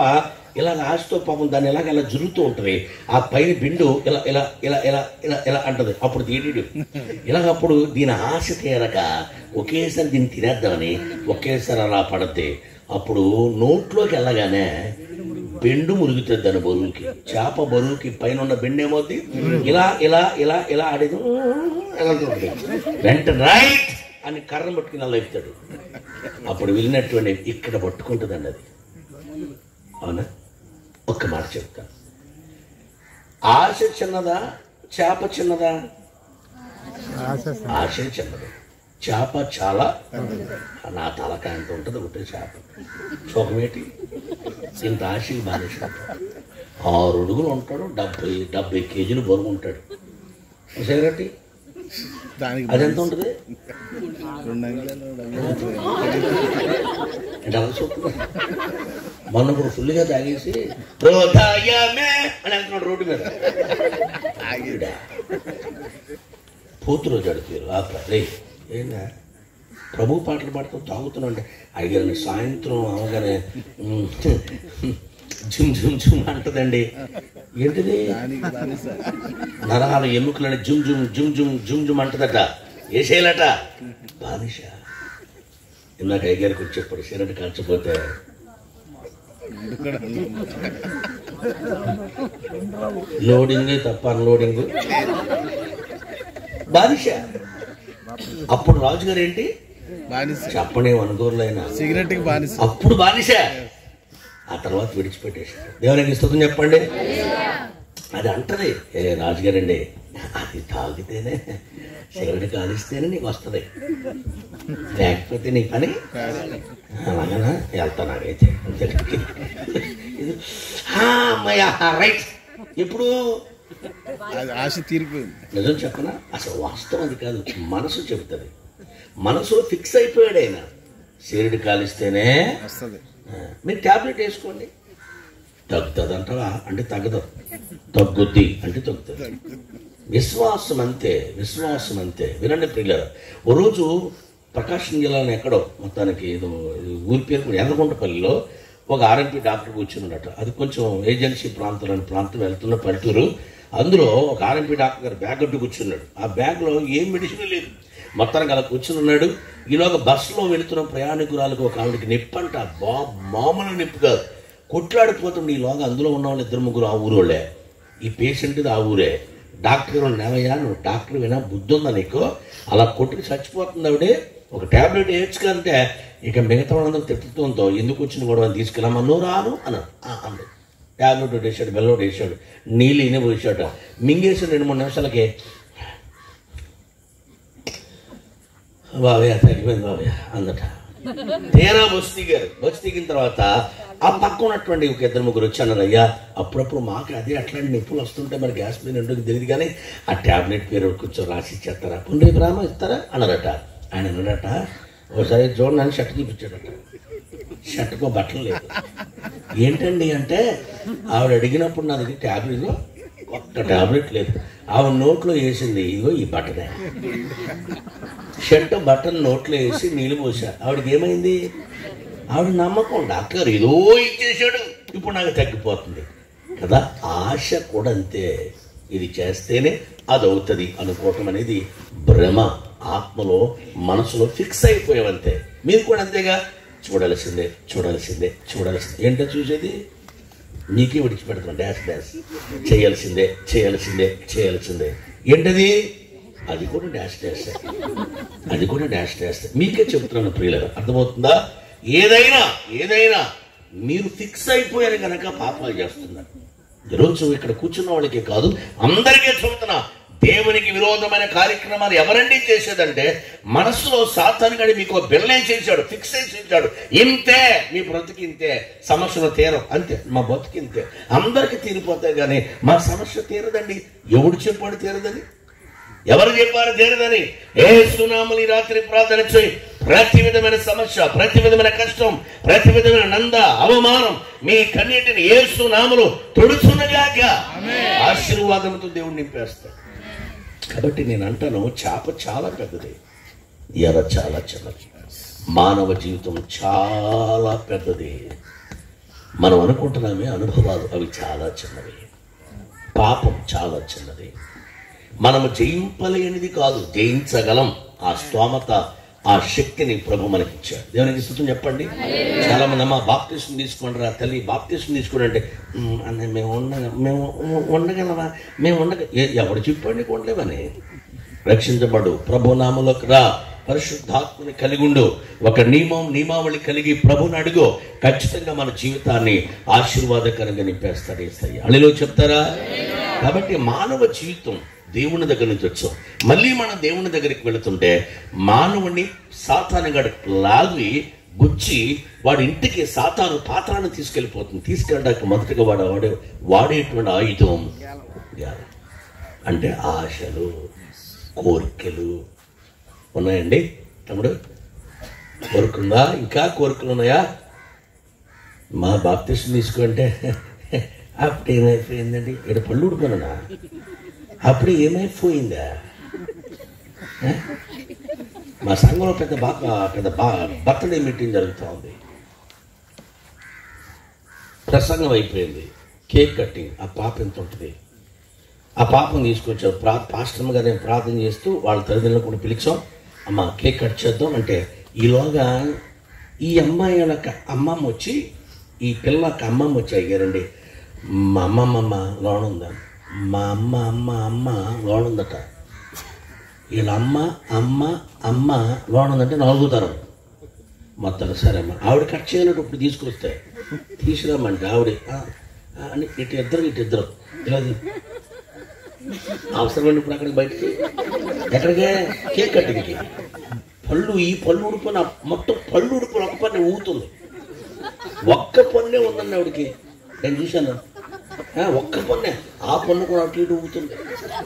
ఇలా ఆశతో పాపం దాన్ని ఇలాగ ఇలా జరుగుతూ ఉంటుంది. ఆ పైన బిండు ఇలా ఇలా ఇలా ఇలా ఇలా ఇలా అంటది. అప్పుడు తీయడు ఇలాగప్పుడు దీని ఆశ తీరక ఒకేసారి దీన్ని తినేద్దామని ఒకేసారి అలా పడితే అప్పుడు నోట్లోకి వెళ్ళగానే బెండు మురుగుతుంది దాని బరువుకి. చేప బరువుకి పైన ఉన్న బెండు ఏమవుద్ది? ఇలా ఇలా ఇలా ఇలా ఆడేది. వెంట రైట్ అని కర్ర పట్టుకుని అలా ఎత్తాడు. అప్పుడు వెళ్ళినటువంటి ఇక్కడ పట్టుకుంటుందండి అది. అవునా? ఒక్క మాట చెప్తాను. ఆశ చిన్నదా, చేప చిన్నదా? ఆశ చిన్నది, చేప చాలా. నా తలకాయంత ఉంటుంది ఒకటే చేప. చోకమేటి ఇంత ఆశకి బానిస. 6 అడుగులు ఉంటాడు, 70 కేజీలు బరువు ఉంటాడు. సిగరెట్టి అదెంత ఉంటుంది? మొన్న ఇప్పుడు ఫుల్గా తాగేసి అని అంటున్నాడు రోడ్డు మీద. పోతు రోజు అడుగుతారు రే ఏందా ప్రభు పాటలు పాడుతూ తాగుతున్నావు అంటే అయ్యారు సాయంత్రం అవగానే జుమ్ జుమ్ జుమ్ అంటదండి. ఏంటిది? నరాల ఎముకలని జుమ్ జుమ్ జుమ్ జుమ్ జుమ్ జుమ్ అంటదట. వేసేయాలట బానిష. ఇందాక అయ్యగారికి వచ్చేప్పుడు సిగరెట్ కాల్చిపోతే లోడింగ్ తప్ప అన్లోడింగ్ బానిష. అప్పుడు రాజుగారు ఏంటి చెప్పనే అనుకోరులైనా
సిగరెట్
అప్పుడు బానిస. ఆ తర్వాత విడిచిపెట్టేసాడు. దేవునికి స్తుతం చెప్పండి. అది అంటది రాజుగారండి, అది తాగితేనే సిగరెట్ కాలిస్తేనే నీకు వస్తుంది, లేకపోతే నీ పని అలాగనా వెళ్తాను నాకైతే. అమ్మయ్యా రైట్. ఎప్పుడు
ఆశ తీరిపోయింది.
నిజం చెప్పనా? అసలు వాస్తవం అది కాదు, మనసు చెబుతుంది. మనసులో ఫిక్స్ అయిపోయాడు ఆయన. సిగరెట్ కాలిస్తేనే
వస్తుంది.
మీరు ట్యాబ్లెట్ వేసుకోండి, తగ్గుతుంది అంటావా అంటే తగ్గదు, తగ్గుద్ది అంటే తగ్గుతుంది. విశ్వాసం అంతే, విశ్వాసం అంతే. వినండి ప్రియులారా, ఓ రోజు ప్రకాశం జిల్లాలో ఎక్కడో మొత్తానికి ఏదో ఊరి పేరు కూడా ఎర్రగుంటపల్లిలో ఒక ఆర్ఎంపీ డాక్టర్ కూర్చున్నాడట. అది కొంచెం ఏజెన్సీ ప్రాంతం వెళ్తున్న పల్లెటూరు. అందులో ఒక ఆర్ఎంపీ డాక్టర్ గారు బ్యాగ్ కట్టు కూర్చున్నాడు. ఆ బ్యాగ్లో ఏం మెడిసిన్ లేదు, మొత్తానికి అలా కూర్చుని ఉన్నాడు. ఈలోగా బస్సులో వెళుతున్న ప్రయాణికురాలకు ఒక ఆవిడకి నొప్పి అంట. మామూలు నొప్పి కాదు, కొట్లాడిపోతుంది. ఈలోగా అందులో ఉన్న వాళ్ళు 2-3 ఆ ఊరోళ్ళే. ఈ పేషెంట్ ఆ ఊరే. డాక్టర్ గారు నేవయ్యా నువ్వు డాక్టర్ వినా బుద్ధి ఉందా నీకు? అలా కొట్టుకు చచ్చిపోతుంది ఆవిడే, ఒక ట్యాబ్లెట్ వేయచ్చుకంటే ఇక మిగతా వాళ్ళందరూ తిట్టుతుందో ఎందుకు వచ్చిన కూడా తీసుకెళ్ళమ్మా, నువ్వు రాను అన్నాడు. అన్నాడు. ట్యాబ్లెట్ వేసాడు, బెల్లోటి వేసాడు, నీళ్ళు ఇనే పోసాడు. మింగేసి 2-3 నిమిషాలకి బావయ్య తగ్గిపోయింది బావయ్య అందట. తీరా బస్సు దిగిన తర్వాత ఆ పక్క ఉన్నటువంటి ఒక 2-3 వచ్చాను. అయ్యా అప్పుడప్పుడు మాకు అదే అట్లాంటి నొప్పులు వస్తుంటే మరి గ్యాస్ మీద ఎందుకు తెలియదు కానీ ఆ ట్యాబ్లెట్ పేరు కొంచెం రాసి ఇచ్చేస్తారా, పుండ్రీ బ్రాహ్మ ఇస్తారా అన్నారట. ఆయన అన్నాడట, ఒకసారి చూడండి అని షర్ట్ చూపించాడట. షర్ట్కో బట్టలు లేదు. ఏంటండి అంటే ఆవిడ అడిగినప్పుడు నా దగ్గర ట్యాబ్లెట్లో ఒక్క ట్యాబ్లెట్ లేదు. ఆవిడ నోట్లో వేసింది ఇదిగో ఈ బట్టనే. షర్ట్ బట్టలు నోట్లో వేసి నీళ్ళు పోసా. ఆవిడకి ఏమైంది? ఆవిడ నమ్మకం, డాక్టర్ ఏదో ఇచ్చేసాడు ఇప్పుడు నాకు తగ్గిపోతుంది కదా. ఆశ కూడా అంతే, ఇది చేస్తేనే అది అవుతుంది అనుకోవటం అనేది భ్రమ. ఆత్మలో మనసులో ఫిక్స్ అయిపోయావంతే. మీరు కూడా అంతేగా, చూడాల్సిందే చూడాల్సిందే చూడాల్సిందే. ఏంటో చూసేది? నీకే విడిచిపెడతాను, డాష్ డాష్ చేయాల్సిందే చేయాల్సిందే చేయాల్సిందే. ఏంటది? అది కూడా డాష్ డాష్, అది కూడా డాష్ డాష్. మీకే చెబుతున్నాను ప్రియులారా, అర్థమవుతుందా? ఏదైనా మీరు ఫిక్స్ అయిపోయారు కనుక పాపాలు చేస్తున్నారు. ఈరోజు ఇక్కడ కూర్చున్న వాళ్ళకే కాదు అందరికీ చెబుతున్నా, దేవునికి విరోధమైన కార్యక్రమాలు ఎవరండి చేసేదంటే మనసులో సాతాను గడి మీకు బిల్లేం చేశాడు, ఫిక్స్ చేశాడు. ఇంతే మీ బ్రతుకు, ఇంతే సమస్యలు తీరం, అంతే మా బ్రతుకు ఇంతే, అందరికీ తీరిపోతాయి కానీ మా సమస్య తీరదండి. ఎవడు చెప్పాడు తీరదని? ఎవరు చెప్పారు తీరదని? యేసు నామములో ఈ రాత్రి ప్రార్థన చేయి. ప్రతి విధమైన సమస్య, ప్రతి విధమైన కష్టం, ప్రతి విధమైన నంద, అవమానం మీ కన్నీటిని యేసు నామములో తుడుచునగాక. ఆశీర్వాదంతో దేవుడు నింపేస్తాడు. కాబట్టి నేను అంటాను, చేప చాలా పెద్దది, ఎర చాలా చిన్నది. మానవ జీవితం చాలా పెద్దది. మనం అనుకుంటున్నామే అనుభవాలు అవి చాలా చిన్నవి. పాపం చాలా చిన్నది. మనము జయింపలేనిది కాదు, జయించగలం. ఆ స్తోమత, ఆ శక్తిని ప్రభు మనకిచ్చాడు. దేవునికి స్తుతి చెప్పండి. చాలా మంది అమ్మ బాప్తిసం తీసుకోండి రా తల్లి, బాప్తిసం తీసుకోండి అంటే మేము ఉండగలమా, మేము ఎవడు చెప్పండి ఉండలేమని. రక్షించబడు, ప్రభు నామములోకి రా, పరిశుద్ధాత్మని కలిగి ఉండు, ఒక నియమావళి కలిగి ప్రభుని అడుగు, ఖచ్చితంగా మన జీవితాన్ని ఆశీర్వాదకరంగా నింపేస్తాడు యేసయ్య. హల్లెలూయా చెప్తారా? కాబట్టి మానవ జీవితం దేవుని దగ్గర నుంచి వచ్చాం. మళ్ళీ మనం దేవుని దగ్గరికి వెళుతుంటే మానవుడిని సాతాను గడు లాగి గుచ్చి వాడి ఇంటికి సాతాను పాత్రను తీసుకెళ్ళిపోతుంది. తీసుకెళ్ళడానికి మొదటిగా వాడేటువంటి ఆయుధం జ్ఞానం. అంటే ఆశలు, కోరికలు ఉన్నాయండి తమ్ముడు? కోరుకుందా? ఇంకా కోరికలు ఉన్నాయా? మా బాప్తిసం తీసుకుంటే అప్పుడు ఏమైపోయిందండి, ఇక్కడ పళ్ళు ఉడుకున్నా అప్పుడు ఏమైపోయిందా? మా సంఘంలో పెద్ద బర్త్డే మీటింగ్ జరుగుతూ ఉంది. ప్రసంగం అయిపోయింది, కేక్ కట్టింగ్. ఆ పాప ఎంత ఉంటుంది, ఆ పాపను తీసుకొచ్చారు. పాస్టర్ గారు ప్రార్థన చేస్తూ వాళ్ళ తల్లిదండ్రులను కూడా పిలిచాం. అమ్మ కేక్ కట్ చేద్దాం అంటే ఈలోగా ఈ అమ్మాయి అమ్మమ్మ వచ్చి, ఈ పిల్లకి అమ్మమ్మ వచ్చి అయ్యారండి, మా అమ్మమ్మ లోన ఉందా, మా అమ్మ లోన ఉందట. వీళ్ళ అమ్మ లోన ఉందంటే 4వ తరం మొత్తం. సరే అమ్మ ఆవిడ కట్ చేయనట్టు ఇప్పుడు తీసుకొస్తే తీసుకురామంటే ఆవిడ అని ఇటు ఇద్దరు ఇలా అవసరమండి. ఇప్పుడు అక్కడికి బయటికి ఎక్కడికే కేక్ కట్టింగ్కి ఈ పళ్ళు ఉడుపున మొత్తం పళ్ళు ఉడుపున ఒక్క పన్నే ఊగుతుంది. ఒక్క పన్నే ఉందండి ఆవిడకి, నేను చూశాను. ఒక్క పన్నే, ఆ పన్ను కూడా అటు ఇటు ఊగుతుంది.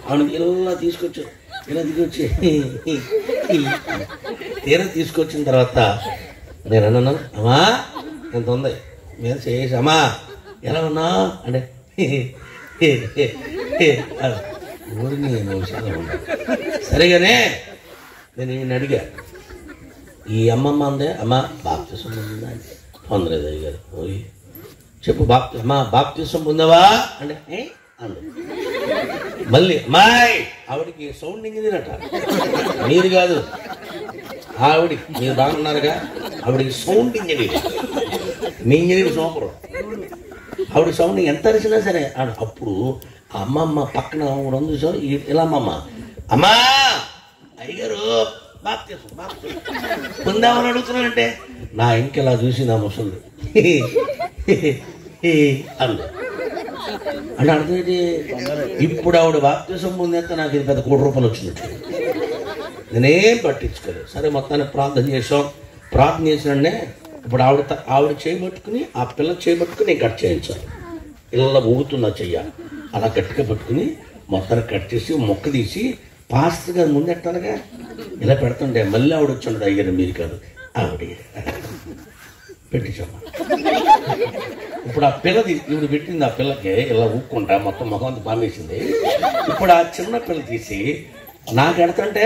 ఆవిడకి ఇలా తీసుకొచ్చి తీరా తీసుకొచ్చిన తర్వాత నేను అన్నాను, అమ్మా ఎంత ఉంది మీద చేసి, అమ్మా ఎలా ఉన్నా అంటే ఊరికి నేను విషయాలు ఉన్నా. సరిగానే నేను ఈయన అడిగా, ఈ అమ్మమ్మ అందే, అమ్మ బాప్తిసం పొందిందా అంటే పొందలేదు అయ్యారు. పోయి చెప్పు అమ్మా బాప్తిసం పొందావా అంటే అంది. మళ్ళీ అమ్మాయి ఆవిడికి సౌండ్ ఇంజనీర్ అట, మీరు కాదు ఆవిడికి, మీరు బాగున్నారుగా, ఆవిడికి సౌండ్ ఇంజనీర్. మీ ఇంజనీర్ సూపర్. ఆవిడ సౌండ్ ఎంత అరిచినా సరే. అప్పుడు అమ్మమ్మ పక్కన ఉంది సార్, ఇలా అమ్మా అయ్యగారు బాప్తిసం పొందామని అడుగుతున్నానంటే నా ఇంకెలా చూసి నా ముసలి అంది. అంటే అర్థమైతే ఇప్పుడు ఆవిడ బాప్తిసం పొందేస్తే నాకు ఇది పెద్ద ₹1,00,00,000 వచ్చినట్టు. నేనేం పట్టించుకోలేదు. సరే మొత్తాన్ని ప్రార్థన చేసాం. ప్రార్థన చేసినంటే ఇప్పుడు ఆవిడ చేయబట్టుకుని, ఆ పిల్ల చేయబట్టుకుని నేను కట్ చేయించాలి. ఇలా ఊగుతున్నా చెయ్య, అలా గట్టిగా పట్టుకుని మొత్తాన్ని కట్ చేసి మొక్క తీసి పాస్టర్ గారు ముందెట్టాలుగా ఇలా పెడుతుండే. మళ్ళీ ఆవిడ వచ్చాడు, అయ్యారు మీరు కాదు ఆవిడ పెట్టించమ్మా. ఇప్పుడు ఆ పిల్లది ఇవిడ పెట్టింది, ఆ పిల్లకి ఇలా ఊక్కుంటా మొత్తం మొహం అంతా పామేసింది. ఇప్పుడు ఆ చిన్న పిల్ల తీసి నాకు ఎడతంటే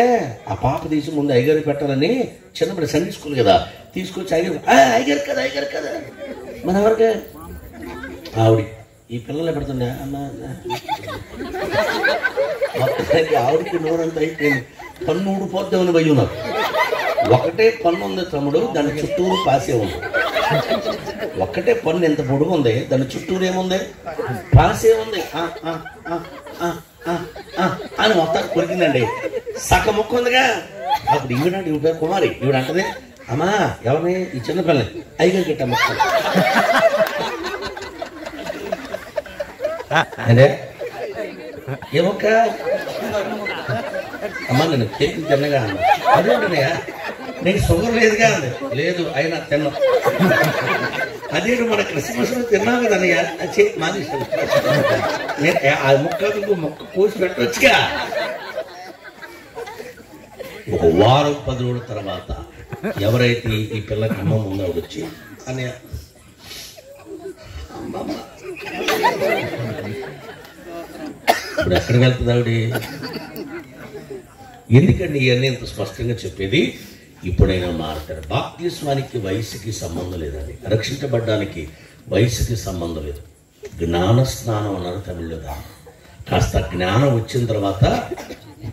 ఆ పాప తీసి ముందు అయ్యగారు పెట్టాలని, చిన్నప్పుడు సండే స్కూల్ కదా, తీసుకొచ్చి అయ్యగారు కదా మన ఎవరికి ఆవిడ ఈ పిల్లలే పెడుతుండే. అమ్మ మొత్తానికి ఆవిడకి నోరంతా అయిపోయింది. పన్ను ఊడిపోద్దామని భయం నాకు. ఒకటే పన్ను ఉంది తమ్ముడు, దాని చుట్టూరు పాసే ఉంది. ఒక్కటే పన్ను ఎంత పొడుగు ఉంది, దాని చుట్టూరు ఏముంది, పాసే ఉంది అని మొత్తానికి కొరికిందండి. సగ ముక్క ఉందిగా. అప్పుడు ఈవిడంటే ఈవిడ పేరు కుమారి. ఈవిడ అంటది, అమ్మా ఎవరిని, ఈ చిన్నపిల్లని అయ్యగారు గిట్ట మొక్క అదే ఏ మొక్క అమ్మ నేను కేక్ తిన్నగా అన్న. అదేంటనయ్యా నీకు షుగర్ లేదుగా అంది. లేదు అయినా తిన్నా. అదేంటి మన క్రిస్మస్ తిన్నావు కదన్నయ్యా మానేసాను. ఆ ముక్క కోసి పెట్టవచ్చుగా. ఒక వారం 10 రోజుల తర్వాత ఎవరైతే ఈ పిల్లకి అమ్మ ముందు వచ్చి అన్నయ్య ఇప్పుడు ఎక్కడికి వెళ్తుంది ఆవిడ? ఎందుకండి ఇవన్నీ ఇంత స్పష్టంగా చెప్పేది? ఇప్పుడైనా మారుతారు. బాప్తిస్మానికి వయసుకి సంబంధం లేదండి. రక్షించబడ్డానికి వయసుకి సంబంధం లేదు. జ్ఞాన స్నానం అన్నారు తమిళ్లో. కాస్త జ్ఞానం వచ్చిన తర్వాత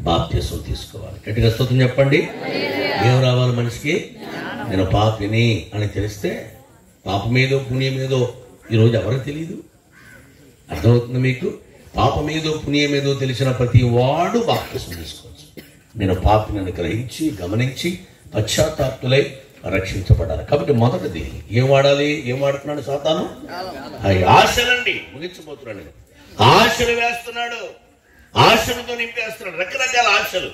బాప్తిస్మం తీసుకోవాలి. గట్టిగా స్తోత్రం చెప్పండి. ఏం రావాలి మనిషికి? నేను పాపిని అని తెలిస్తే పాపమేదో పుణ్యమేదో ఈరోజు ఎవరికి తెలియదు. అర్థమవుతుంది మీకు? పాపమేదో పుణ్యమేదో తెలిసిన ప్రతి వాడు బాప్తిస్మం తీసుకోవచ్చు. నేను పాపిని గ్రహించి గమనించి పశ్చాత్తాప్తులై రక్షించబడాలి. కాబట్టి మొదటిది ఏం వాడాలి? ఏం వాడుతున్నాడు సాతాను? ఆశలండి. ముగించబోతున్నాడు. ఆశలు వేస్తున్నాడు. ఆశలతో నింపేస్తున్నాడు. రకరకాల ఆశలు.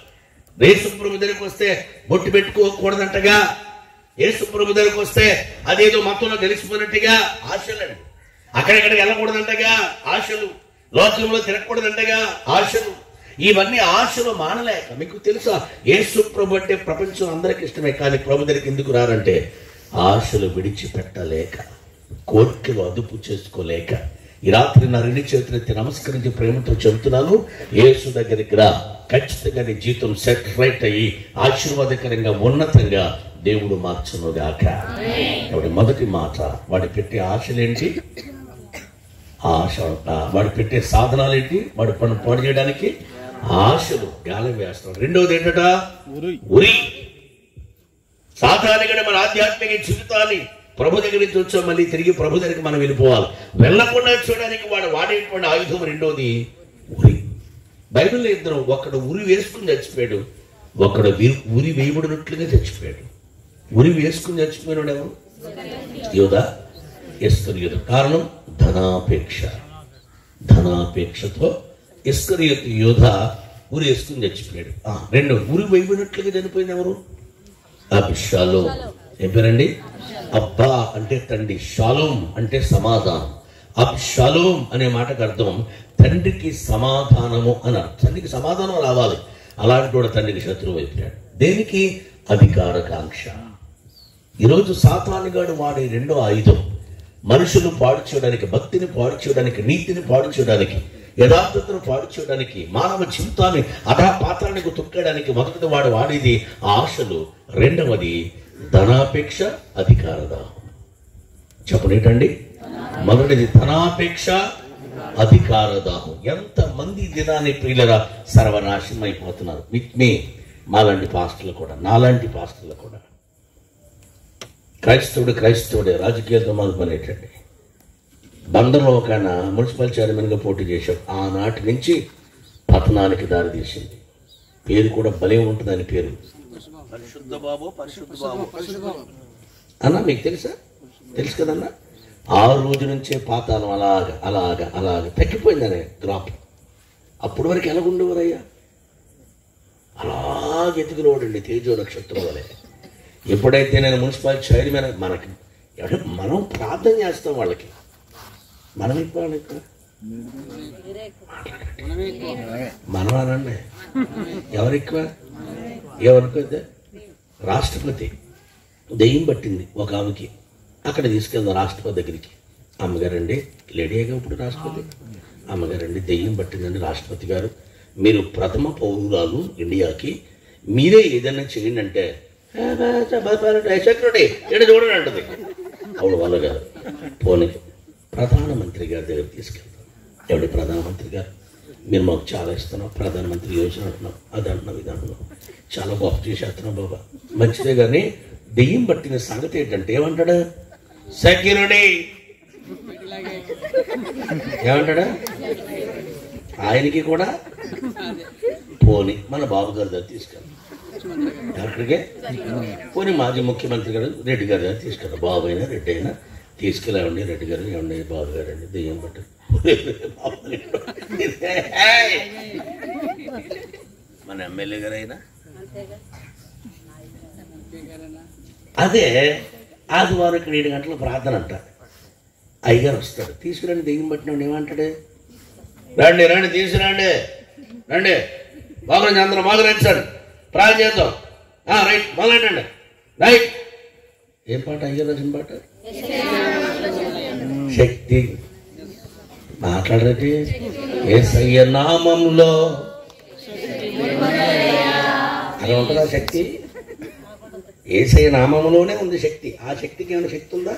యేసుప్రభు దగ్గరికి వస్తే బొట్టు పెట్టుకోకూడదంటగా, యేసుప్రభు దగ్గరికి వస్తే అదేదో మతంలో తెలిసిపోయినట్టుగా ఆశలండి. అక్కడెక్కడికి వెళ్ళకూడదంటగా ఆశలు, లోకంలో తిరగకూడదంటగా ఆశలు. ఇవన్నీ ఆశలు మానలేక. మీకు తెలుసా యేసు ప్రభు అంటే ప్రపంచం అందరికి ఇష్టమే, కానీ ప్రభు దగ్గరికి ఎందుకు రారంటే ఆశలు విడిచిపెట్టలేక, కోరికలు అదుపు చేసుకోలేక. ఈ రాత్రి నా 2 చేతులెత్తి నమస్కరించి ప్రేమతో చెబుతున్నాను, యేసు దగ్గరికి రా. ఖచ్చితంగా నీ జీవితం సెట్ రైట్ అయ్యి ఆశీర్వాదకరంగా ఉన్నతంగా దేవుడు మార్చును గాక. కాబట్టి మొదటి మాట, వాడు పెట్టే ఆశలేంటి? ఆశ. వాడు పెట్టే సాధనాలేంటి? వాడు పని పాడు చేయడానికి ఆశలు గాలం వేస్తాడు. రెండవది ఏంటట? ఉరి. సాధారణంగా మన ఆధ్యాత్మిక జీవితాన్ని ప్రభు దగ్గర నుంచి వచ్చాం, మళ్ళీ తిరిగి ప్రభు దగ్గరికి మనం వెళ్ళిపోవాలి. వెళ్ళకుండా చూడడానికి వాడు వాడేటువంటి ఆయుధం రెండోది ఉరి. బైబిల్లో ఇద్దరు, ఒకడు ఉరి వేసుకుని చచ్చిపోయాడు, ఒకడు ఉరి వేయబడినట్లుగా చచ్చిపోయాడు. ఉరి వేసుకుని చచ్చిపోయినాడు ఎవరు? యోధా, ఇస్కరియోతు. కారణం ధనాపేక్ష. ధనాపేక్షతో ఇస్కరియోతు యోధ ఉరి వేసుకుని చచ్చిపోయాడు. రెండు, ఉరి వేయబడినట్లుగా చనిపోయింది ఎవరు? అబ్షాలోం. ఏం పేరండి? అబ్బా అంటే తండ్రి, షాలోం అంటే సమాధానం. అబ్షాలోం అనే మాటకు అర్థం తండ్రికి సమాధానము అని అర్థం. తండ్రికి సమాధానం రావాలి. అలాంటి కూడా తండ్రికి శత్రువు అయిపోయాడు. దేనికి? అధికారకాంక్ష. ఈరోజు సాతానుగాడు వాడే రెండో ఆయుధం మనుషులు పాడు చేయడానికి, భక్తిని పాడు చేయడానికి, నీతిని పాడు చేయడానికి, యథార్థతను పాడు చేయడానికి, మానవ జీవితాన్ని అధాపాతానికి తొక్కడానికి మొదటిది వాడు వాడేది ఆశలు. రెండవది ధనాపేక్ష, అధికారదాహం. చెప్పనేటండి? మొదటిది ధనాపేక్ష, అధికారదాహం. ఎంతమంది దినాన్ని ప్రియులరా సర్వనాశనం అయిపోతున్నారు. విత్ మీ, మాలాంటి పాస్టర్లు కూడా, నాలాంటి పాస్టర్లు కూడా. క్రైస్తవుడే రాజకీయాలతో మొదలుపనేటండి. బందర్లో ఒక ఆయన మున్సిపల్ చైర్మన్గా పోటీ చేశాడు. ఆనాటి నుంచి పతనానికి దారి తీసింది. పేరు కూడా భలే ఉంటుందని పేరు, పరిశుద్ధ బాబు. పరిశుద్ధ బాబు అన్న మీకు తెలుసా? తెలుసు కదన్నా. ఆ రోజు నుంచే పాతాళం అలాగ తగ్గిపోయిందనే గ్రాఫ్. అప్పటి వరకు ఎలాగుండేవారయ్యా? అలాగే ఎదుగులోడండి తేజో నక్షత్రం వలె. ఎప్పుడైతే నేను మున్సిపల్ చైర్మన్, మనకి మనం ప్రార్థన చేస్తాం వాళ్ళకి, మనం ఎక్కువ మనం అనండి. ఎవరెక్కువ? ఎవరికి? రాష్ట్రపతి దెయ్యం పట్టింది ఒక ఆమెకి. అక్కడ తీసుకెళ్దాం రాష్ట్రపతి దగ్గరికి. అమ్మగారండి, లేడీగా ఇప్పుడు రాష్ట్రపతి. అమ్మగారండి, దెయ్యం పట్టిందండి రాష్ట్రపతి గారు, మీరు ప్రథమ పౌరురాలు ఇండియాకి, మీరే ఏదైనా చేయండి అంటే సెక్యూరిటీ ఇక్కడ చూడండి అంటుంది. అవును వాళ్ళ గారు, పోనీ ప్రధానమంత్రి గారి దగ్గర తీసుకెళ్తాం. ఎవడి ప్రధానమంత్రి గారు, మీరు మాకు చాలా ఇస్తున్నాం, ప్రధానమంత్రి యోజన అంటున్నాం, అది అంటున్నాం, ఇది అంటున్నాం, చాలా గొప్ప చేసేస్తున్నాం బాబా, మంచిదే. కానీ దెయ్యం పట్టిన సంగతి ఏంటంటే ఏమంటాడు? సెక్యూరిటీ ఏమంటాడా? ఆయనకి కూడా పోనీ మన బాబు గారి దగ్గర తీసుకెళ్తాం. డాక్టర్కే పోనీ మాజీ ముఖ్యమంత్రి గారు రెడ్డి గారి దగ్గర తీసుకెళ్ళాం. బాబు అయినా రెడ్డి అయినా తీసుకెళ్ళండి. రెడ్డి గారు ఏమండి, బాబు గారు అండి దెయ్యం పట్టు. మన ఎమ్మెల్యే గారైనా. అదే ఆదివారం ఇక్కడ 7 గంటల ప్రార్థన అంట. అయ్యగారు వస్తాడు, తీసుకురండి దెయ్యం పట్టినాడు. ఏమంటాడు? రండి రండి తీసుకురండి, రండి బాగుంది అందరూ బాగా రండి సార్ ప్రార్థన చేద్దాం. రైట్ మొదలెట్టండి. రైట్. ఏం పాట? అయ్యగారు రాసిన పాట శక్తి. మాట్లాడరేటి? యేసయ్య నామంలో అలా ఉంటుందా శక్తి? యేసయ్య నామంలోనే ఉంది శక్తి. ఆ శక్తికి ఏమైనా శక్తి ఉందా?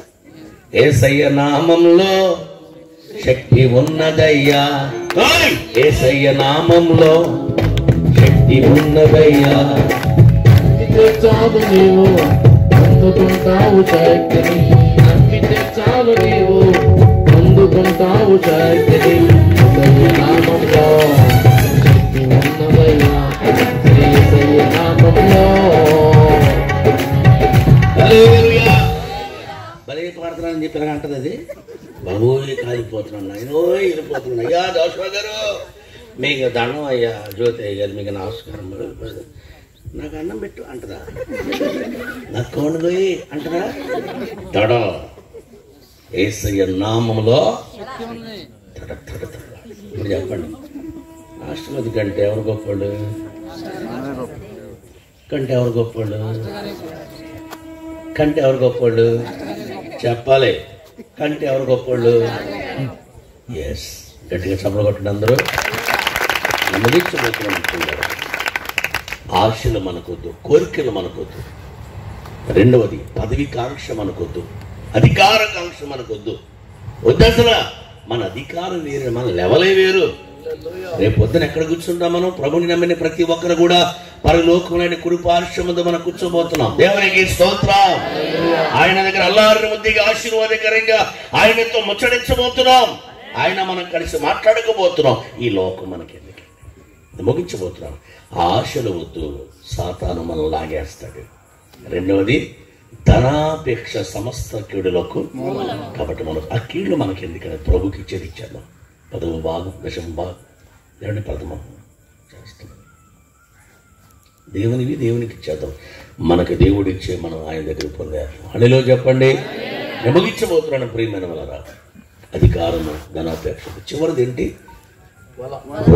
యేసయ్య నామంలో శక్తి ఉన్నదయ్యా. యేసయ్య నామంలో శక్తి ఉన్నదయ్యా.
చాలు నీవు అందుకుంటావు శక్తిని, నమ్మితే చాలు నీవు అందుకుంటావు శక్తిని. నామంలో శక్తి ఉన్నదయ్యా, యేసయ్య నామంలో.
భలే ప్రార్థన చెప్పిన అంటది అది. బాబోయ్ కాలిపోతున్నాను, ఆయనో వెళ్ళిపోతున్నాను. అయ్యా దోష గారు మీకు దండం అయ్యా, జ్యోతి అయ్య గారు మీకు నమస్కారం, నాకు అన్నం పెట్టు అంటదా, నాకు కోణగోయి అంటదా. తడ యేసయ్య నామములో తడ తడ తడ. ఇప్పుడు చెప్పండి, రాష్ట్రపతి కంటే ఎవరు గొప్పవాళ్ళు? కంటే ఎవరు గొప్పవాళ్ళు? కంటే ఎవరు గొప్పవాళ్ళు? చెప్పాలి. కంటే ఎవరు గొప్పవాళ్ళు? ఎస్, గట్టిగా చప్పలు కొట్టండి అందరూ. ముగించబోతున్నారు. ఆశలు మనకొద్దు, కోరికలు మనకొద్దు. రెండవది పదవి కాంక్ష మనకొద్దు, అధికారకాంక్ష మనకొద్దు. వద్దు అసలు. మన అధికారం వేరు, మన లెవలే వేరు. రేపు పొద్దున ఎక్కడ కూర్చుంటాం మనం? ప్రభుని నమ్మిన ప్రతి ఒక్కరు కూడా పరలోకమైన కుడి పార్శ్వమున మనం కూర్చోబోతున్నాం. దేవునికి స్తోత్రం. ఆయన దగ్గర అల్లారిన ముద్దిగా ఆశీర్వాదకరంగా ఆయనతో ముచ్చడించబోతున్నాం. ఆయన మనం కలిసి మాట్లాడకపోతున్నాం. ఈ లోకం మనకి ఎందుకు? ముగించబోతున్నాం. ఆశలు వద్దు, సాతాను మనం లాగేస్తాడు. రెండవది ధనాపేక్ష సమస్త కీడులకు. కాబట్టి మనం ఆ కీళ్ళు మనకి ఎందుకని ప్రభుకి ఇచ్చేది ఇచ్చేద్దాం. 10వ భాగం, 10వ భాగం, దేవుని 10వ చేస్తాం. దేవునివి దేవునికి ఇచ్చేద్దాం. మనకి దేవుడు ఇచ్చే మనం ఆయన దగ్గర పొందారు. అనిలో చెప్పండి. నేను ముగించబోతున్నాను ప్రియమైన వాళ్ళరా. అధికారము, ధనాపేక్ష. చివరిది ఏంటి?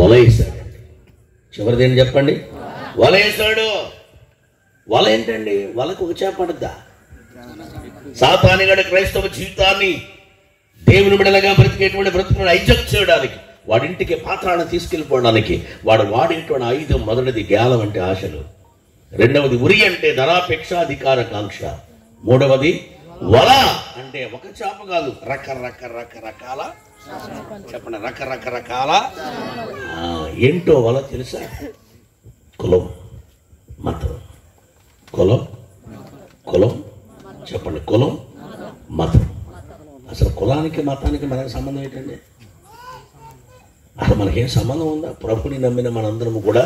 వలయేశాడండి. చివరిది ఏంటి చెప్పండి? వలయేశాడు. వల ఏంటండి? వలకు ఒక చేప పడద్దా? సాతానుగాడి క్రైస్తవ జీవితాన్ని దేవుని బిడ్డలుగా బ్రతికేటువంటి బ్రతుకులను హైజాక్ చేయడానికి, వాడింటికి పాత్రను తీసుకెళ్ళిపోవడానికి వాడు వాడేటువంటి ఆయుధం మొదటిది జ్ఞానం అంటే ఆశలు. రెండవది ఉరి అంటే ధనాపేక్ష, అధికార కాంక్ష. మూడవది వల అంటే ఒక చేప కాదు, రకరకాల. చెప్పండి, రకరకాల. ఏంటో వల తెలుసా? కులం, మతం. కులం, కులం. చెప్పండి, కులం, మతం. అసలు కులానికి మతానికి మనకి సంబంధం ఏంటండి? అసలు మనకేం సంబంధం ఉందా? ప్రభుని నమ్మిన మనందరము కూడా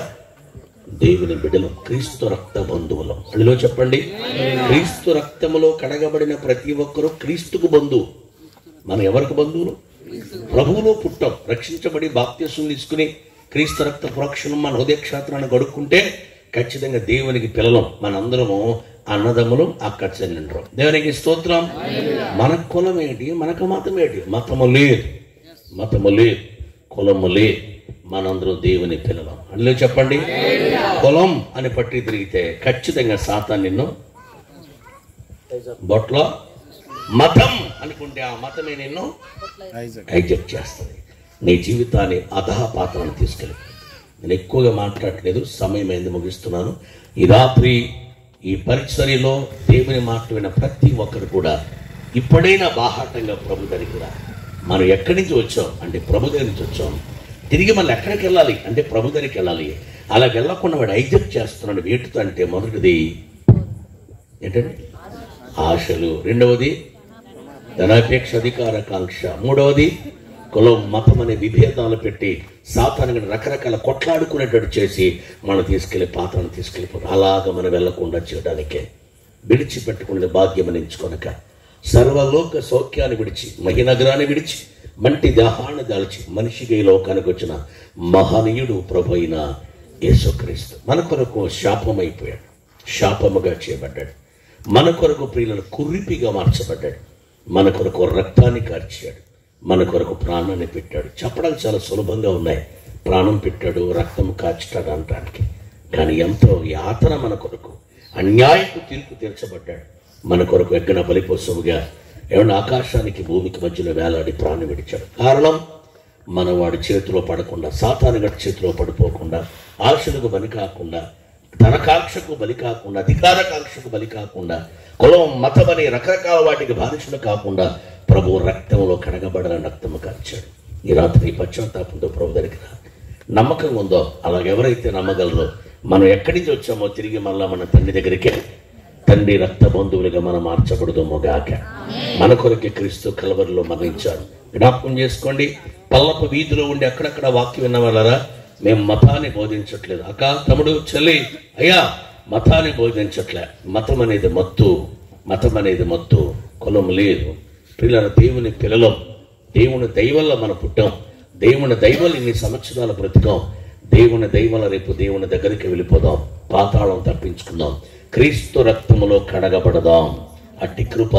దేవుని బిడ్డలు, క్రీస్తు రక్త బంధువులం. అందులో చెప్పండి, క్రీస్తు రక్తములో కడగబడిన ప్రతి ఒక్కరూ క్రీస్తుకు బంధువు. మనం ఎవరికి బంధువులు? ప్రభువులో పుట్టాం, రక్షించబడి బాప్తిస్మం తీసుకుని క్రీస్తు రక్త ప్రోక్షణం మన హృదయ క్షేత్రాన్ని గడుక్కుంటే ఖచ్చితంగా దేవునికి పిల్లలం. మనందరము అన్నదమ్ములు, అక్క చెల్లెండ్రు. దేవునికి స్తోత్రం. మన కులం ఏంటి? మనకు మతం ఏంటి? మతము లేదు, మతము లేదు, కులము లేదు. మనందరూ దేవుని పిల్లలం. అందులో చెప్పండి, కులం అని పట్టి తిరిగితే ఖచ్చితంగా సాతాను నిన్ను బొట్లో, మతం అనుకుంటే ఆ మతమే నిన్ను హైజాక్ చేస్తుంది. నీ జీవితాన్ని అధఃపాతాలను తీసుకెళ్ళి. నేను ఎక్కువగా మాట్లాడట్లేదు, సమయం అయింది, ముగిస్తున్నాను. ఈ రాత్రి ఈ పరిచర్యలో దేవుని మాట విన్న ప్రతి ఒక్కరు కూడా ఇప్పుడైనా బాహాటంగా ప్రభు దగ్గరికి రా. మనం ఎక్కడి నుంచి వచ్చాం అంటే ప్రభు దగ్గర నుంచి వచ్చాం. తిరిగి మళ్ళీ ఎక్కడికి వెళ్ళాలి అంటే ప్రభు దగ్గరికి వెళ్ళాలి. అలా వెళ్ళకుండా వాడు హైజాక్ చేస్తున్నాడు. వేటుతో అంటే మొదటిది ఏంటంటే ఆశలు, రెండవది ధనాపేక్ష, అధికార కాంక్ష, మూడవది కులం, మతం అనే విభేదాలు పెట్టి సాతాను రకరకాల కొట్లాడుకునేటట్టు చేసి మనం తీసుకెళ్లి పాత్రను తీసుకెళ్ళిపోతాం. అలాగ మనం వెళ్లకుండా చేయడానికే విడిచిపెట్టుకునే భాగ్యం ఎంచుకొనక సర్వలోక సౌఖ్యాన్ని విడిచి, మహినగరాన్ని విడిచి, మంటి దేహాన్ని దాల్చి మనిషిగా ఈ లోకానికి వచ్చిన మహనీయుడు ప్రభు అయిన యేసుక్రీస్తు మన కొరకు శాపమైపోయాడు, శాపముగా చేయబడ్డాడు. మన కొరకు ప్రియులను కుర్రిపిగా మార్చబడ్డాడు. మన కొరకు రక్తాన్ని కార్చాడు, మన కొరకు ప్రాణాన్ని పెట్టాడు. చెప్పడాలు చాలా సులభంగా ఉన్నాయి, ప్రాణం పెట్టాడు, రక్తం కార్చాడు అనడానికి. కానీ ఎంతో యాతన మన కొరకు, అన్యాయపు తీర్పు తీర్చబడ్డాడు. మన కొరకు ఎగ్గన బలిపోసముగా ఏమన్నా ఆకాశానికి భూమికి మధ్యలో వేలాడి ప్రాణం విడిచాడు. కారణం మన వాడి చేతిలో పడకుండా, సాతానుగడి చేతిలో పడిపోకుండా, ఆశలకు బలి కాకుండా, ధనకాంక్షకు బలి కాకుండా, అధికారకాంక్షకు బలి కాకుండా, కులం మతం అనే రకరకాల వాటికి బాధితులు కాకుండా ప్రభు రక్తంలో కడగబడిన రక్తము కార్చాడు. ఈ రాత్రి పశ్చాత్తాపంతో ప్రభు దగ్గర నమ్మకం ఉందో, అలాగెవరైతే నమ్మగలరో, మనం ఎక్కడి నుంచి వచ్చామో తిరిగి మళ్ళా మన తండ్రి దగ్గరికి, తండ్రి రక్త బంధువులుగా మనం మార్చబడదామో గాక. మన కొరకే క్రీస్తు కల్వరిలో మరణించాడు. జ్ఞాపకం చేసుకోండి, పల్లపు వీధిలో ఉండి అక్కడక్కడ వాక్యం విన్న వాళ్ళరా, మేము మతాన్ని బోధించట్లేదు. అక్క, తమ్ముడు, చెల్లి, అయ్యా, మతాన్ని బోధించట్లే. మతం అనేది మత్తు, మతం అనేది మత్తు, కులం లేదు. పిల్లల దేవుని పిల్లలం, దేవుని దైవల్ల మనం పుట్టాం, దేవుని దైవలు ఇన్ని సంవత్సరాల బ్రతికాం. దేవుని దైవల రేపు దేవుని దగ్గరికి వెళ్ళిపోదాం, పాతాళం తప్పించుకుందాం, క్రీస్తు రక్తములో కడగబడదాం. అట్టి కృప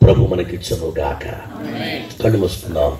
ప్రభు మనకిచ్చును గాక. కళ్ళు మూసుకుందాం.